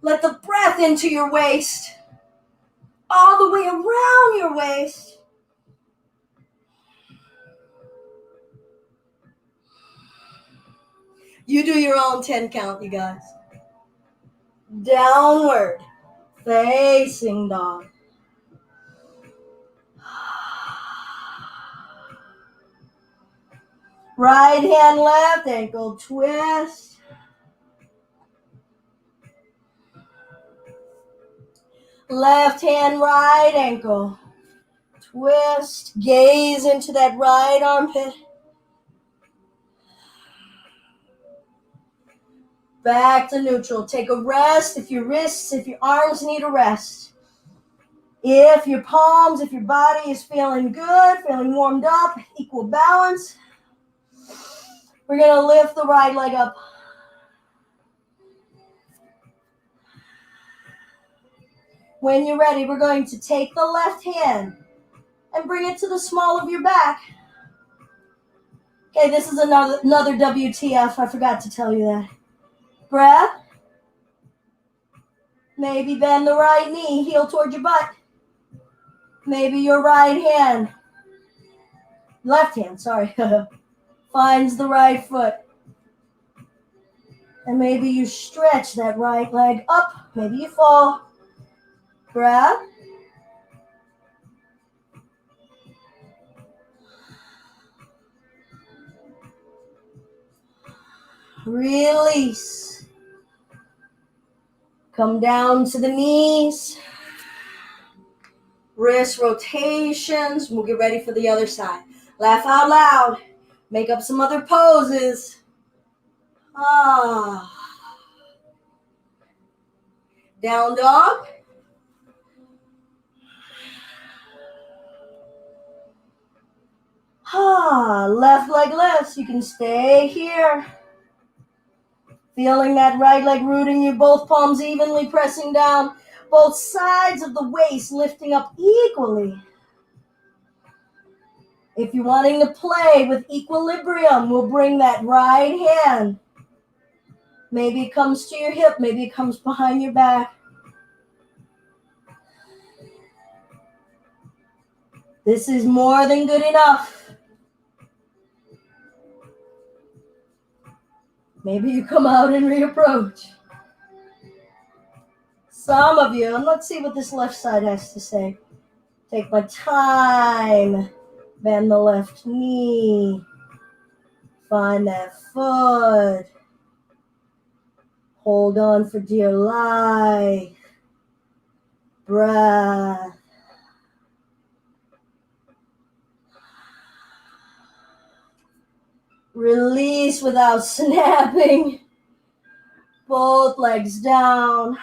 Let the breath into your waist. All the way around your waist. You do your own 10 count, you guys. Downward facing dog. Right hand, left ankle, twist. Left hand, right ankle, twist. Gaze into that right armpit. Back to neutral. Take a rest if your wrists, if your arms need a rest. If your palms, if your body is feeling good, feeling warmed up, equal balance, we're going to lift the right leg up. When you're ready, we're going to take the left hand and bring it to the small of your back. Okay, this is another WTF. I forgot to tell you that. Breath. Maybe bend the right knee, heel toward your butt. Maybe your left hand, finds the right foot. And maybe you stretch that right leg up. Maybe you fall. Breath. Release. Come down to the knees. Wrist rotations. We'll get ready for the other side. Laugh out loud. Make up some other poses. Down dog. Left leg lifts. You can stay here. Feeling that right leg rooting you, both palms evenly pressing down, both sides of the waist lifting up equally. If you're wanting to play with equilibrium, we'll bring that right hand. Maybe it comes to your hip, maybe it comes behind your back. This is more than good enough. Maybe you come out and reapproach. Some of you, and let's see what this left side has to say. Take my time. Bend the left knee. Find that foot. Hold on for dear life. Breath. Release without snapping. Both legs down.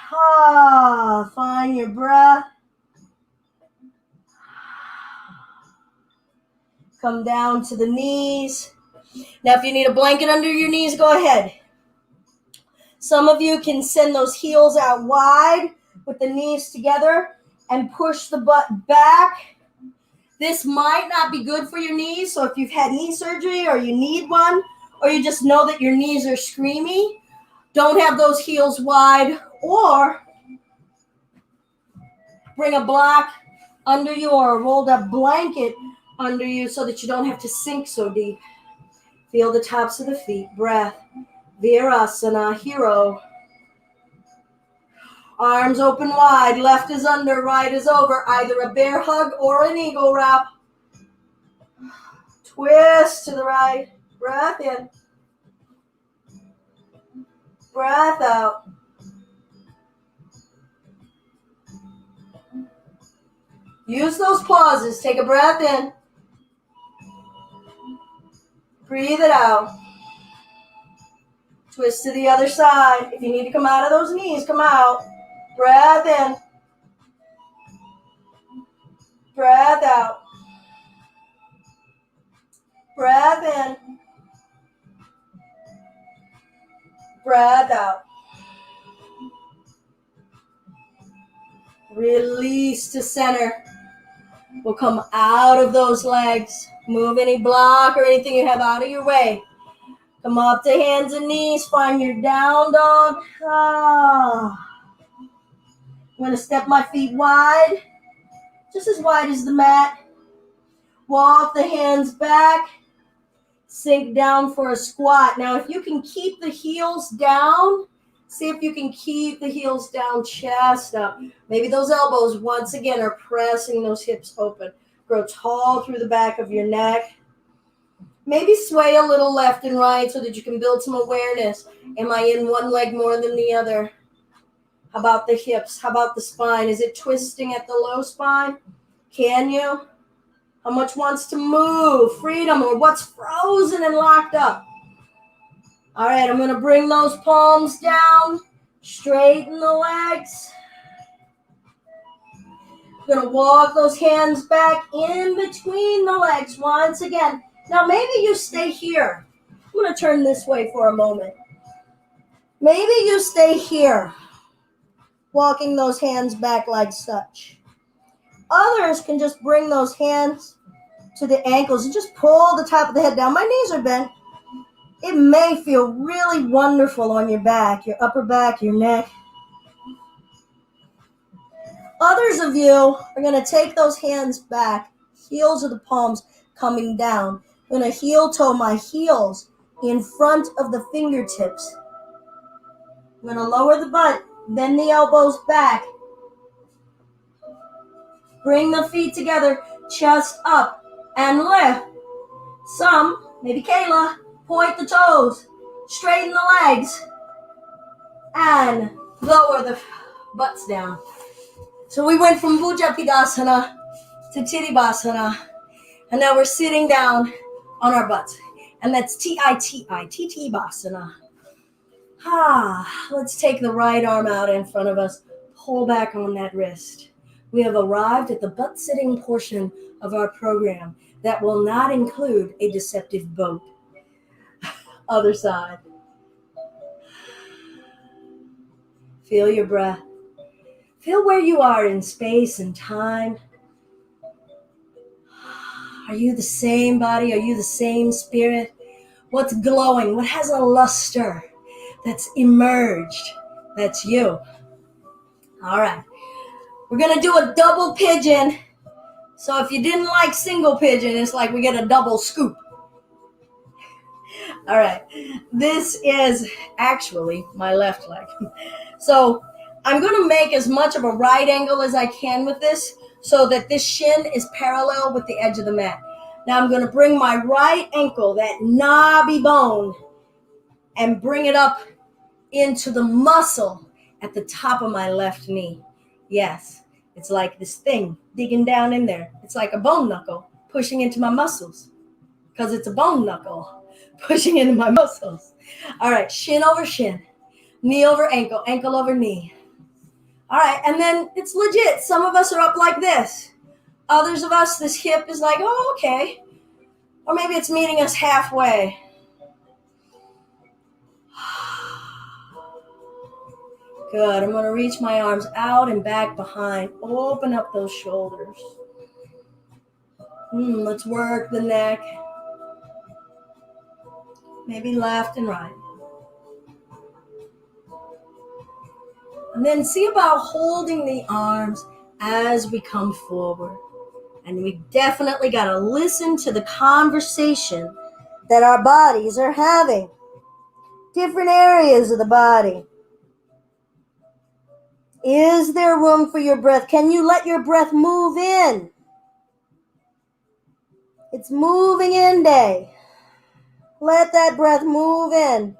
Find your breath. Come down to the knees. Now, if you need a blanket under your knees, go ahead. Some of you can send those heels out wide with the knees together and push the butt back. This might not be good for your knees, so if you've had knee surgery or you need one, or you just know that your knees are screamy, don't have those heels wide, or bring a block under you or a rolled up blanket under you so that you don't have to sink so deep. Feel the tops of the feet. Breath. Virasana, hero. Arms open wide. Left is under, right is over. Either a bear hug or an eagle wrap. Twist to the right. Breath in. Breath out. Use those pauses. Take a breath in. Breathe it out. Twist to the other side. If you need to come out of those knees, come out. Breath in. Breath out. Breath in. Breath out. Release to center. We'll come out of those legs. Move any block or anything you have out of your way. Come up to hands and knees. Find your down dog. I'm going to step my feet wide, just as wide as the mat. Walk the hands back. Sink down for a squat. Now, if you can keep the heels down, see if you can keep the heels down, chest up. Maybe those elbows, once again, are pressing those hips open. Grow tall through the back of your neck. Maybe sway a little left and right so that you can build some awareness. Am I in one leg more than the other? How about the hips? How about the spine? Is it twisting at the low spine? Can you? How much wants to move? Freedom, or what's frozen and locked up? All right, I'm going to bring those palms down. Straighten the legs. I'm going to walk those hands back in between the legs once again. Now, maybe you stay here. I'm going to turn this way for a moment. Maybe you stay here, walking those hands back like such. Others can just bring those hands to the ankles and just pull the top of the head down. My knees are bent. It may feel really wonderful on your back, your upper back, your neck. Others of you are going to take those hands back, heels of the palms coming down. I'm going to heel toe my heels in front of the fingertips. I'm going to lower the butt, bend the elbows back. Bring the feet together, chest up, and lift. Some, maybe Kayla, point the toes, straighten the legs, and lower the butts down. So we went from Bhujapidasana to Titibasana, and now we're sitting down on our butts. And that's Titibasana. Let's take the right arm out in front of us. Pull back on that wrist. We have arrived at the butt sitting portion of our program that will not include a deceptive boat. Other side. Feel your breath. Feel where you are in space and time. Are you the same body? Are you the same spirit? What's glowing? What has a luster that's emerged? That's you. All right. We're going to do a double pigeon. So if you didn't like single pigeon, it's like we get a double scoop. All right. This is actually my left leg. So I'm going to make as much of a right angle as I can with this so that this shin is parallel with the edge of the mat. Now I'm going to bring my right ankle, that knobby bone, and bring it up into the muscle at the top of my left knee. Yes, it's like this thing digging down in there. It's like a bone knuckle pushing into my muscles because it's a bone knuckle pushing into my muscles. All right, shin over shin, knee over ankle, ankle over knee. All right, and then it's legit. Some of us are up like this. Others of us, this hip is like, oh, okay. Or maybe it's meeting us halfway. Good. I'm going to reach my arms out and back behind. Open up those shoulders. Let's work the neck. Maybe left and right. And then see about holding the arms as we come forward. And we definitely got to listen to the conversation that our bodies are having. Different areas of the body. Is there room for your breath? Can you let your breath move in? It's moving in day. Let that breath move in.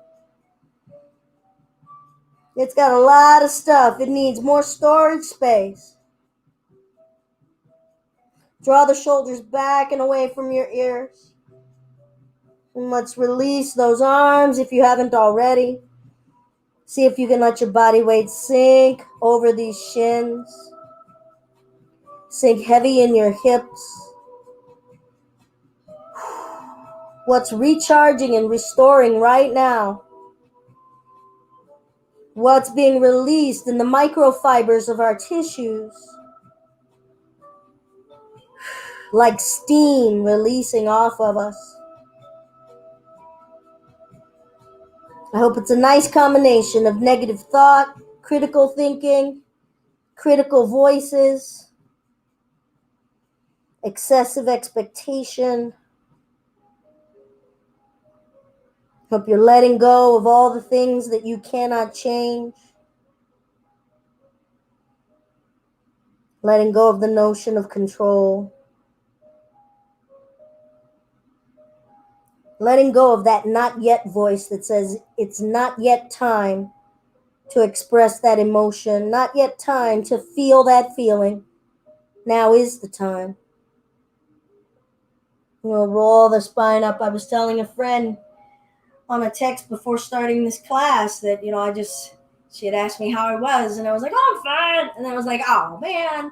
It's got a lot of stuff. It needs more storage space. Draw the shoulders back and away from your ears. And let's release those arms if you haven't already. See if you can let your body weight sink over these shins. Sink heavy in your hips. What's recharging and restoring right now? what's being released in the microfibers of our tissues, like steam releasing off of us. I hope it's a nice combination of negative thought, critical thinking, critical voices, excessive expectation. Hope you're letting go of all the things that you cannot change. Letting go of the notion of control. Letting go of that not yet voice that says it's not yet time to express that emotion, not yet time to feel that feeling. Now is the time. We'll roll the spine up. I was telling a friend on a text before starting this class that, she had asked me how I was, and I was like, oh, I'm fine. And I was like, oh, man,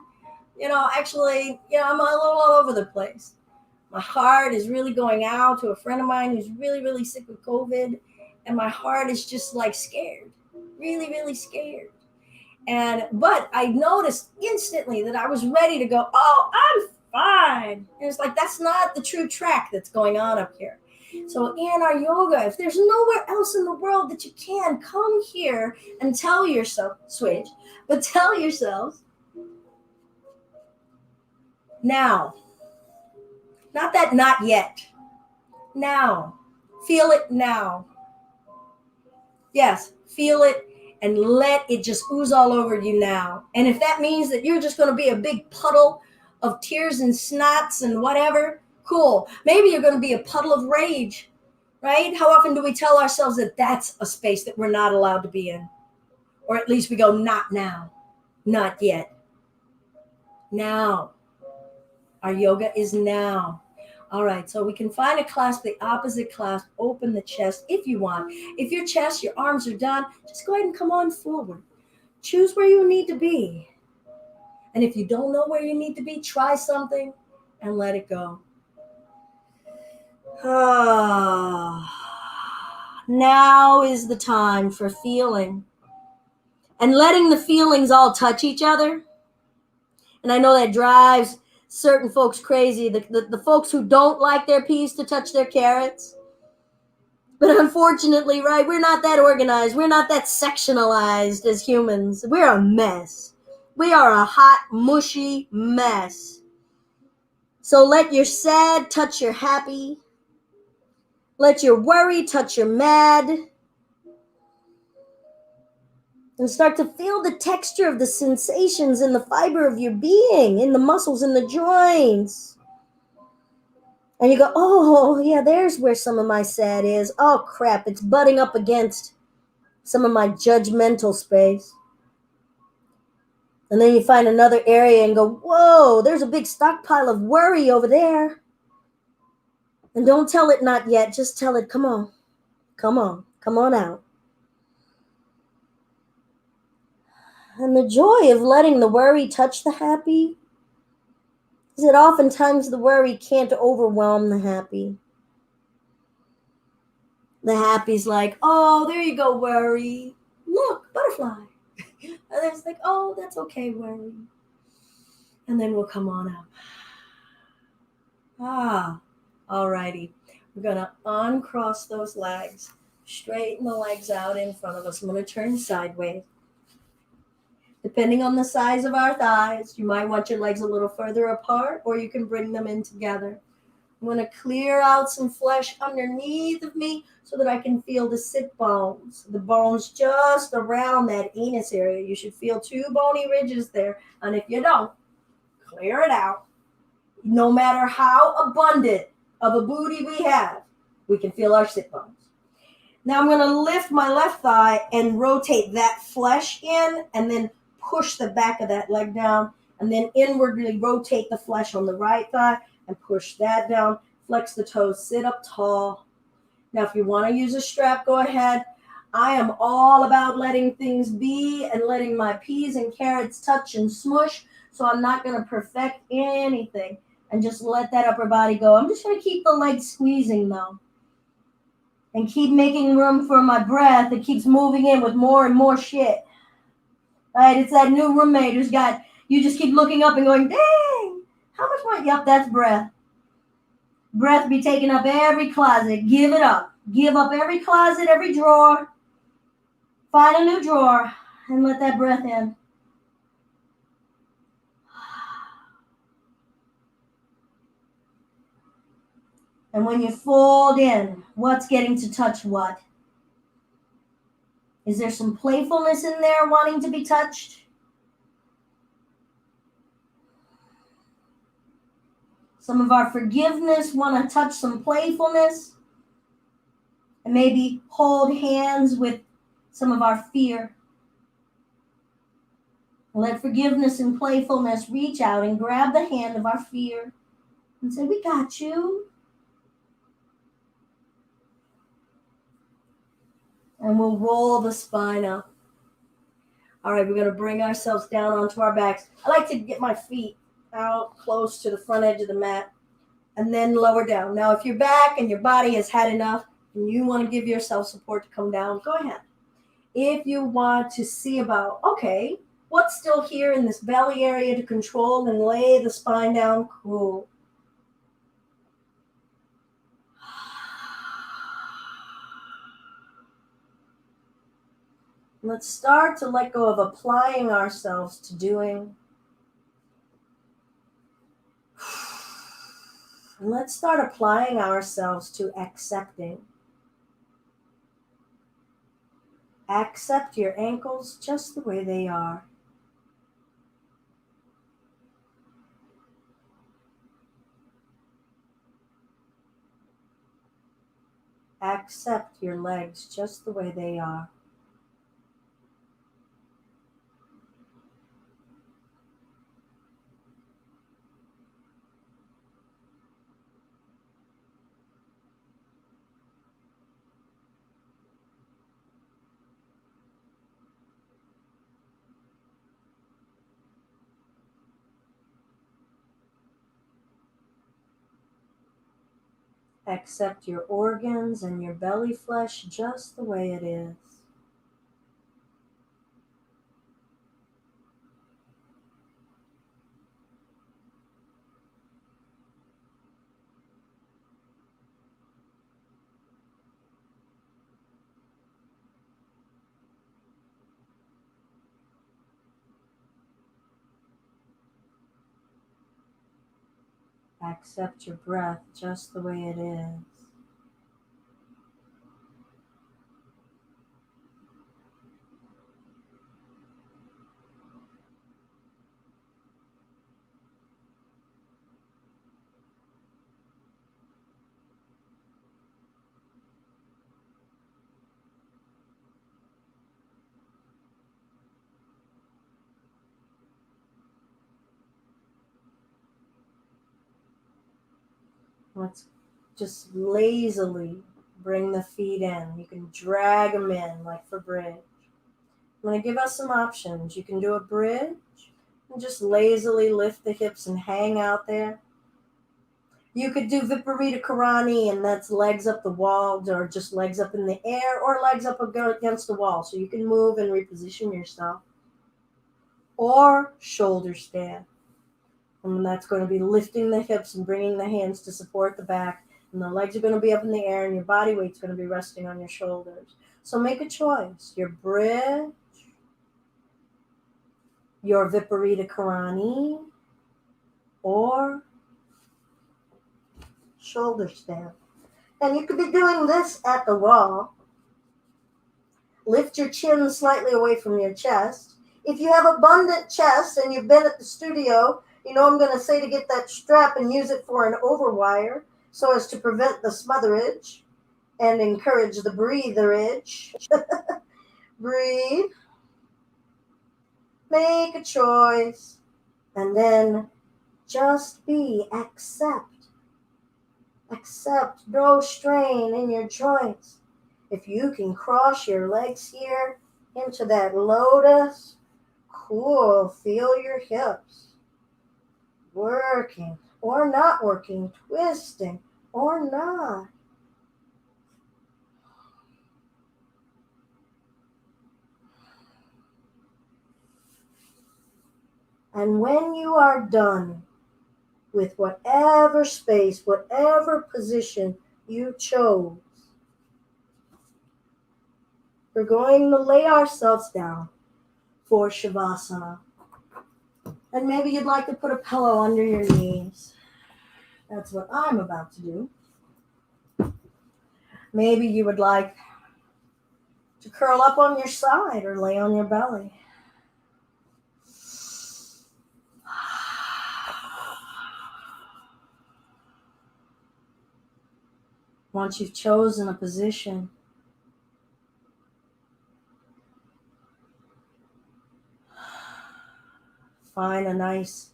actually, I'm a little all over the place. My heart is really going out to a friend of mine who's really, really sick with COVID, and my heart is just like scared, really, really scared. But I noticed instantly that I was ready to go, oh, I'm fine. And it's like, that's not the true track that's going on up here. So in our yoga, if there's nowhere else in the world that you can, come here and tell yourself, switch, but tell yourselves, now. Not that not yet. Now. Feel it now. Yes, feel it and let it just ooze all over you now. And if that means that you're just going to be a big puddle of tears and snots and whatever, cool. Maybe you're going to be a puddle of rage, right? How often do we tell ourselves that that's a space that we're not allowed to be in? Or at least we go, not now, not yet. Now. Our yoga is now. All right, so we can find a clasp, the opposite clasp, open the chest if you want. If your chest, your arms are done, just go ahead and come on forward. Choose where you need to be. And if you don't know where you need to be, try something and let it go. Now is the time for feeling. And letting the feelings all touch each other. And I know that drives certain folks crazy, the folks who don't like their peas to touch their carrots. But unfortunately, right, we're not that organized. We're not that sectionalized as humans. We're a mess. We are a hot, mushy mess. So let your sad touch your happy. Let your worry touch your mad. And start to feel the texture of the sensations in the fiber of your being, in the muscles, in the joints. And you go, oh, yeah, there's where some of my sad is. Oh, crap, it's butting up against some of my judgmental space. And then you find another area and go, whoa, there's a big stockpile of worry over there. And don't tell it not yet. Just tell it, come on out. And the joy of letting the worry touch the happy is that oftentimes the worry can't overwhelm the happy. The happy's like, oh, there you go, worry. Look, butterfly. And then it's like, oh, that's okay, worry. And then we'll come on up. Alrighty. We're going to uncross those legs. Straighten the legs out in front of us. I'm going to turn sideways. Depending on the size of our thighs, you might want your legs a little further apart, or you can bring them in together. I'm going to clear out some flesh underneath of me so that I can feel the sit bones, the bones just around that anus area. You should feel 2 bony ridges there. And if you don't, clear it out. No matter how abundant of a booty we have, we can feel our sit bones. Now I'm going to lift my left thigh and rotate that flesh in and then push the back of that leg down, and then inwardly rotate the flesh on the right thigh and push that down. Flex the toes, sit up tall. Now, if you want to use a strap, go ahead. I am all about letting things be and letting my peas and carrots touch and smush, so I'm not going to perfect anything and just let that upper body go. I'm just going to keep the legs squeezing, though. and keep making room for my breath. It keeps moving in with more and more shit. Right? It's that new roommate who's got, you just keep looking up and going, dang, how much more? Yep, that's breath. Breath be taking up every closet. Give it up. Give up every closet, every drawer. Find a new drawer and let that breath in. And when you fold in, what's getting to touch what? Is there some playfulness in there wanting to be touched? Some of our forgiveness want to touch some playfulness. And maybe hold hands with some of our fear. Let forgiveness and playfulness reach out and grab the hand of our fear and say, we got you. And we'll roll the spine up. All right, we're going to bring ourselves down onto our backs. I like to get my feet out close to the front edge of the mat and then lower down. Now, if you're back and your body has had enough and you want to give yourself support to come down, go ahead. If you want to see about, okay, what's still here in this belly area to control and lay the spine down, cool. Let's start to let go of applying ourselves to doing. And let's start applying ourselves to accepting. Accept your ankles just the way they are. Accept your legs just the way they are. Accept your organs and your belly flesh just the way it is. Accept your breath just the way it is. Let's just lazily bring the feet in. You can drag them in like for bridge. I'm going to give us some options. You can do a bridge and just lazily lift the hips and hang out there. You could do Viparita Karani, and that's legs up the wall, or just legs up in the air, or legs up against the wall. So you can move and reposition yourself. Or shoulder stand. And that's going to be lifting the hips and bringing the hands to support the back. And the legs are going to be up in the air, and your body weight's going to be resting on your shoulders. So make a choice. Your bridge, your Viparita Karani, or shoulder stand. And you could be doing this at the wall. Lift your chin slightly away from your chest. If you have abundant chest and you've been at the studio, you know I'm going to say to get that strap and use it for an overwire so as to prevent the smotherage and encourage the breatherage. Breathe. Make a choice. And then just be. Accept. Accept. No strain in your joints. If you can cross your legs here into that lotus, cool. Feel your hips. Working or not working, twisting or not. And when you are done with whatever space, whatever position you chose, we're going to lay ourselves down for Shavasana. And maybe you'd like to put a pillow under your knees. That's what I'm about to do. Maybe you would like to curl up on your side or lay on your belly. Once you've chosen a position, find a nice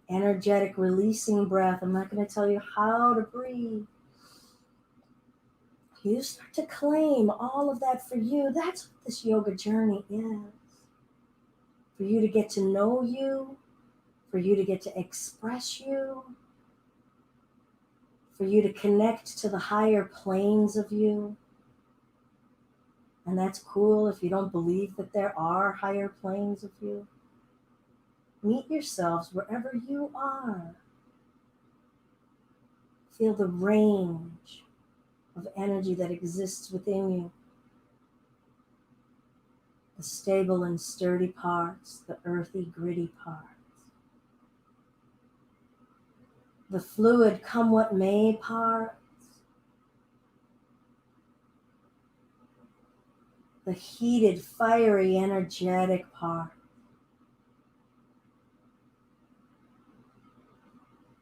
energetic releasing breath. I'm not going to tell you how to breathe. You start to claim all of that for you. That's what this yoga journey is. For you to get to know you, for you to get to express you, for you to connect to the higher planes of you. And that's cool if you don't believe that there are higher planes of you. Meet yourselves wherever you are. Feel the range of energy that exists within you. The stable and sturdy parts, the earthy, gritty parts. The fluid, come what may parts. The heated, fiery, energetic part.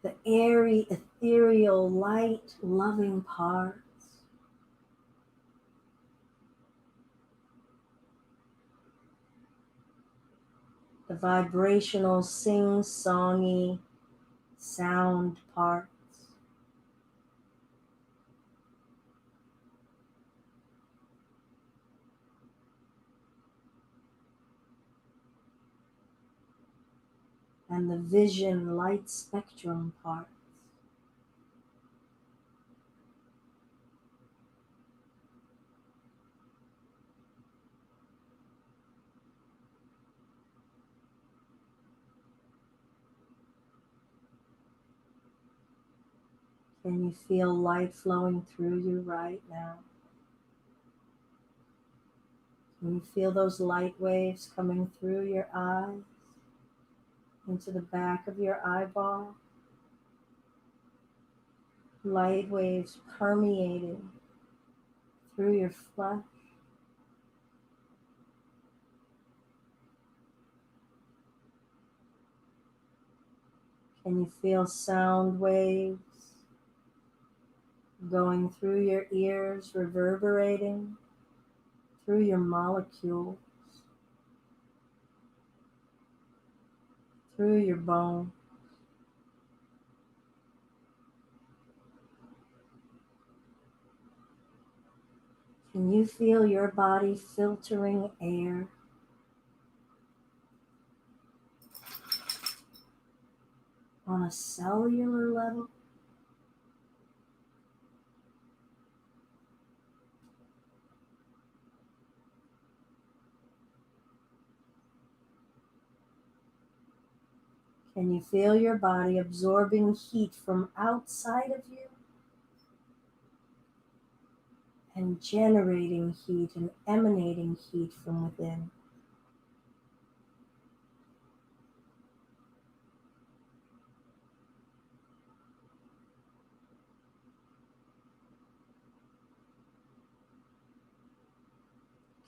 The airy, ethereal, light, loving parts. The vibrational, sing-songy, sound parts. And the vision, light spectrum parts. Can you feel light flowing through you right now? Can you feel those light waves coming through your eyes, into the back of your eyeball? Light waves permeating through your flesh. Can you feel sound waves going through your ears, reverberating through your molecules, through your bone? Can you feel your body filtering air? On a cellular level? Can you feel your body absorbing heat from outside of you and generating heat and emanating heat from within?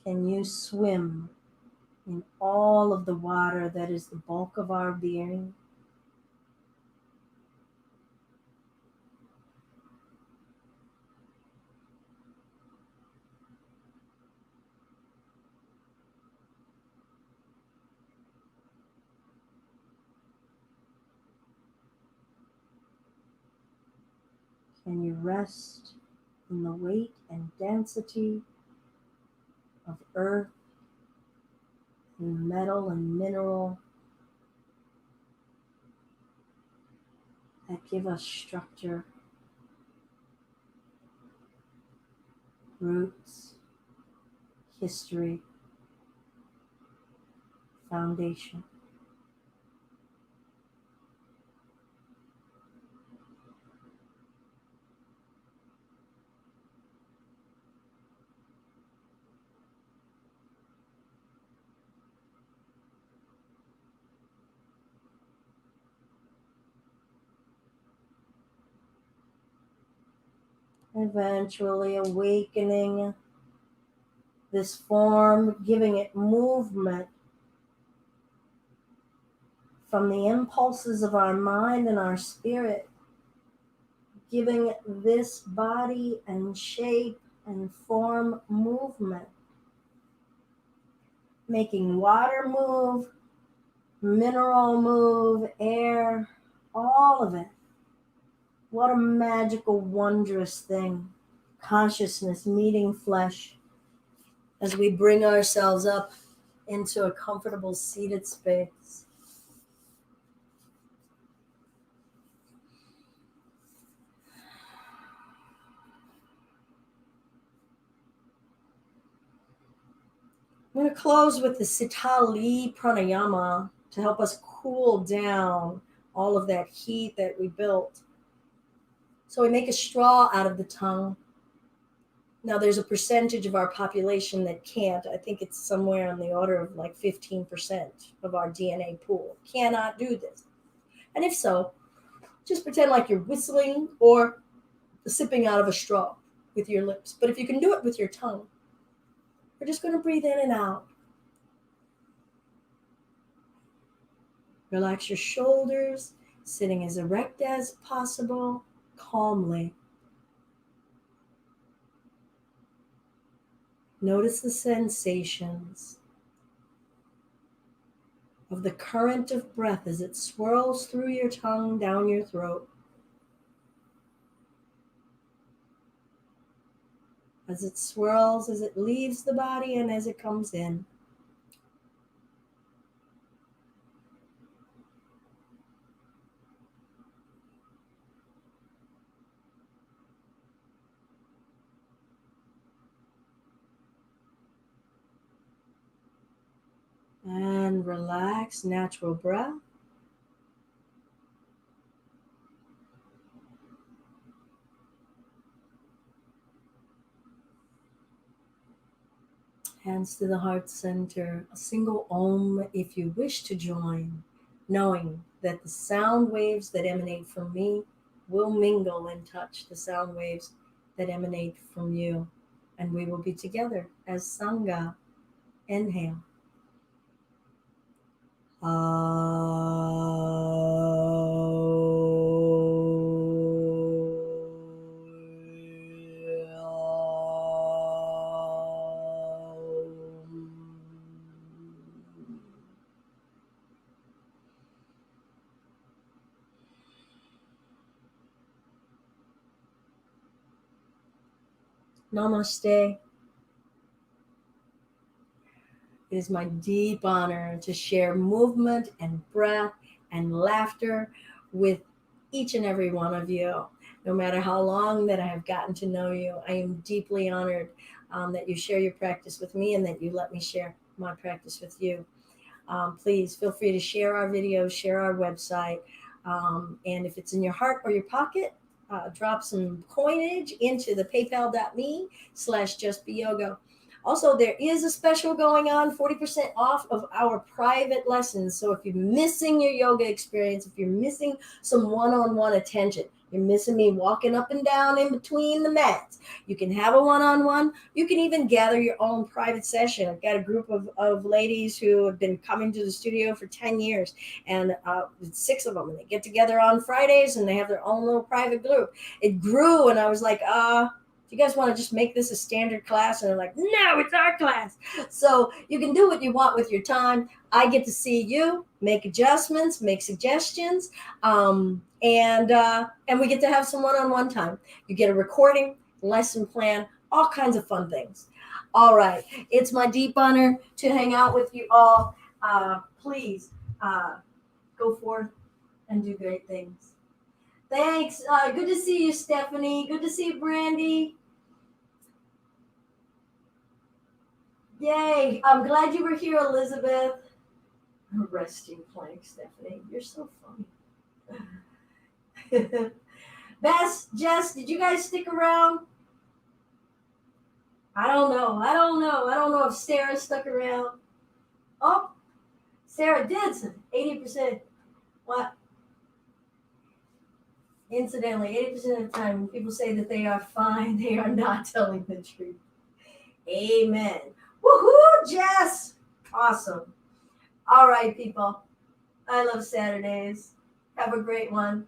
Can you swim in all of the water that is the bulk of our being? Can you rest in the weight and density of earth and metal and mineral that give us structure, roots, history, foundation? Eventually awakening this form, giving it movement from the impulses of our mind and our spirit, giving this body and shape and form movement, making water move, mineral move, air, all of it. What a magical, wondrous thing. Consciousness meeting flesh as we bring ourselves up into a comfortable seated space. I'm going to close with the Sitali Pranayama to help us cool down all of that heat that we built. So we make a straw out of the tongue. Now there's a percentage of our population that can't. I think it's somewhere on the order of like 15% of our DNA pool cannot do this. And if so, just pretend like you're whistling or sipping out of a straw with your lips. But if you can do it with your tongue, we're just going to breathe in and out. Relax your shoulders, sitting as erect as possible, calmly. Notice the sensations of the current of breath as it swirls through your tongue, down your throat. As it swirls, as it leaves the body, and as it comes in. And relax, natural breath. Hands to the heart center, a single Om if you wish to join, knowing that the sound waves that emanate from me will mingle and touch the sound waves that emanate from you, and we will be together as Sangha. Inhale. Namaste. It is my deep honor to share movement and breath and laughter with each and every one of you. No matter how long that I have gotten to know you, I am deeply honored that you share your practice with me and that you let me share my practice with you. Please feel free to share our videos, share our website, and if it's in your heart or your pocket, drop some coinage into the paypal.me/justbeyoga. Also, there is a special going on, 40% off of our private lessons. So if you're missing your yoga experience, if you're missing some one-on-one attention, you're missing me walking up and down in between the mats, you can have a one-on-one. You can even gather your own private session. I've got a group of ladies who have been coming to the studio for 10 years, and 6 of them, and they get together on Fridays, and they have their own little private group. It grew, and I was like, you guys want to just make this a standard class? And they're like, no, it's our class. So you can do what you want with your time. I get to see you, make adjustments, make suggestions, and we get to have some one-on-one time. You get a recording, lesson plan, all kinds of fun things. All right. It's my deep honor to hang out with you all. Please go forth and do great things. Thanks. Good to see you, Stephanie. Good to see you, Brandy. Yay. I'm glad you were here, Elizabeth. Resting plank, Stephanie. You're so funny. Bess, Jess, did you guys stick around? I don't know. I don't know if Sarah stuck around. Oh, Sarah did. 80%. What? Incidentally, 80% of the time when people say that they are fine, they are not telling the truth. Amen. Woohoo, Jess! Awesome. All right, people. I love Saturdays. Have a great one.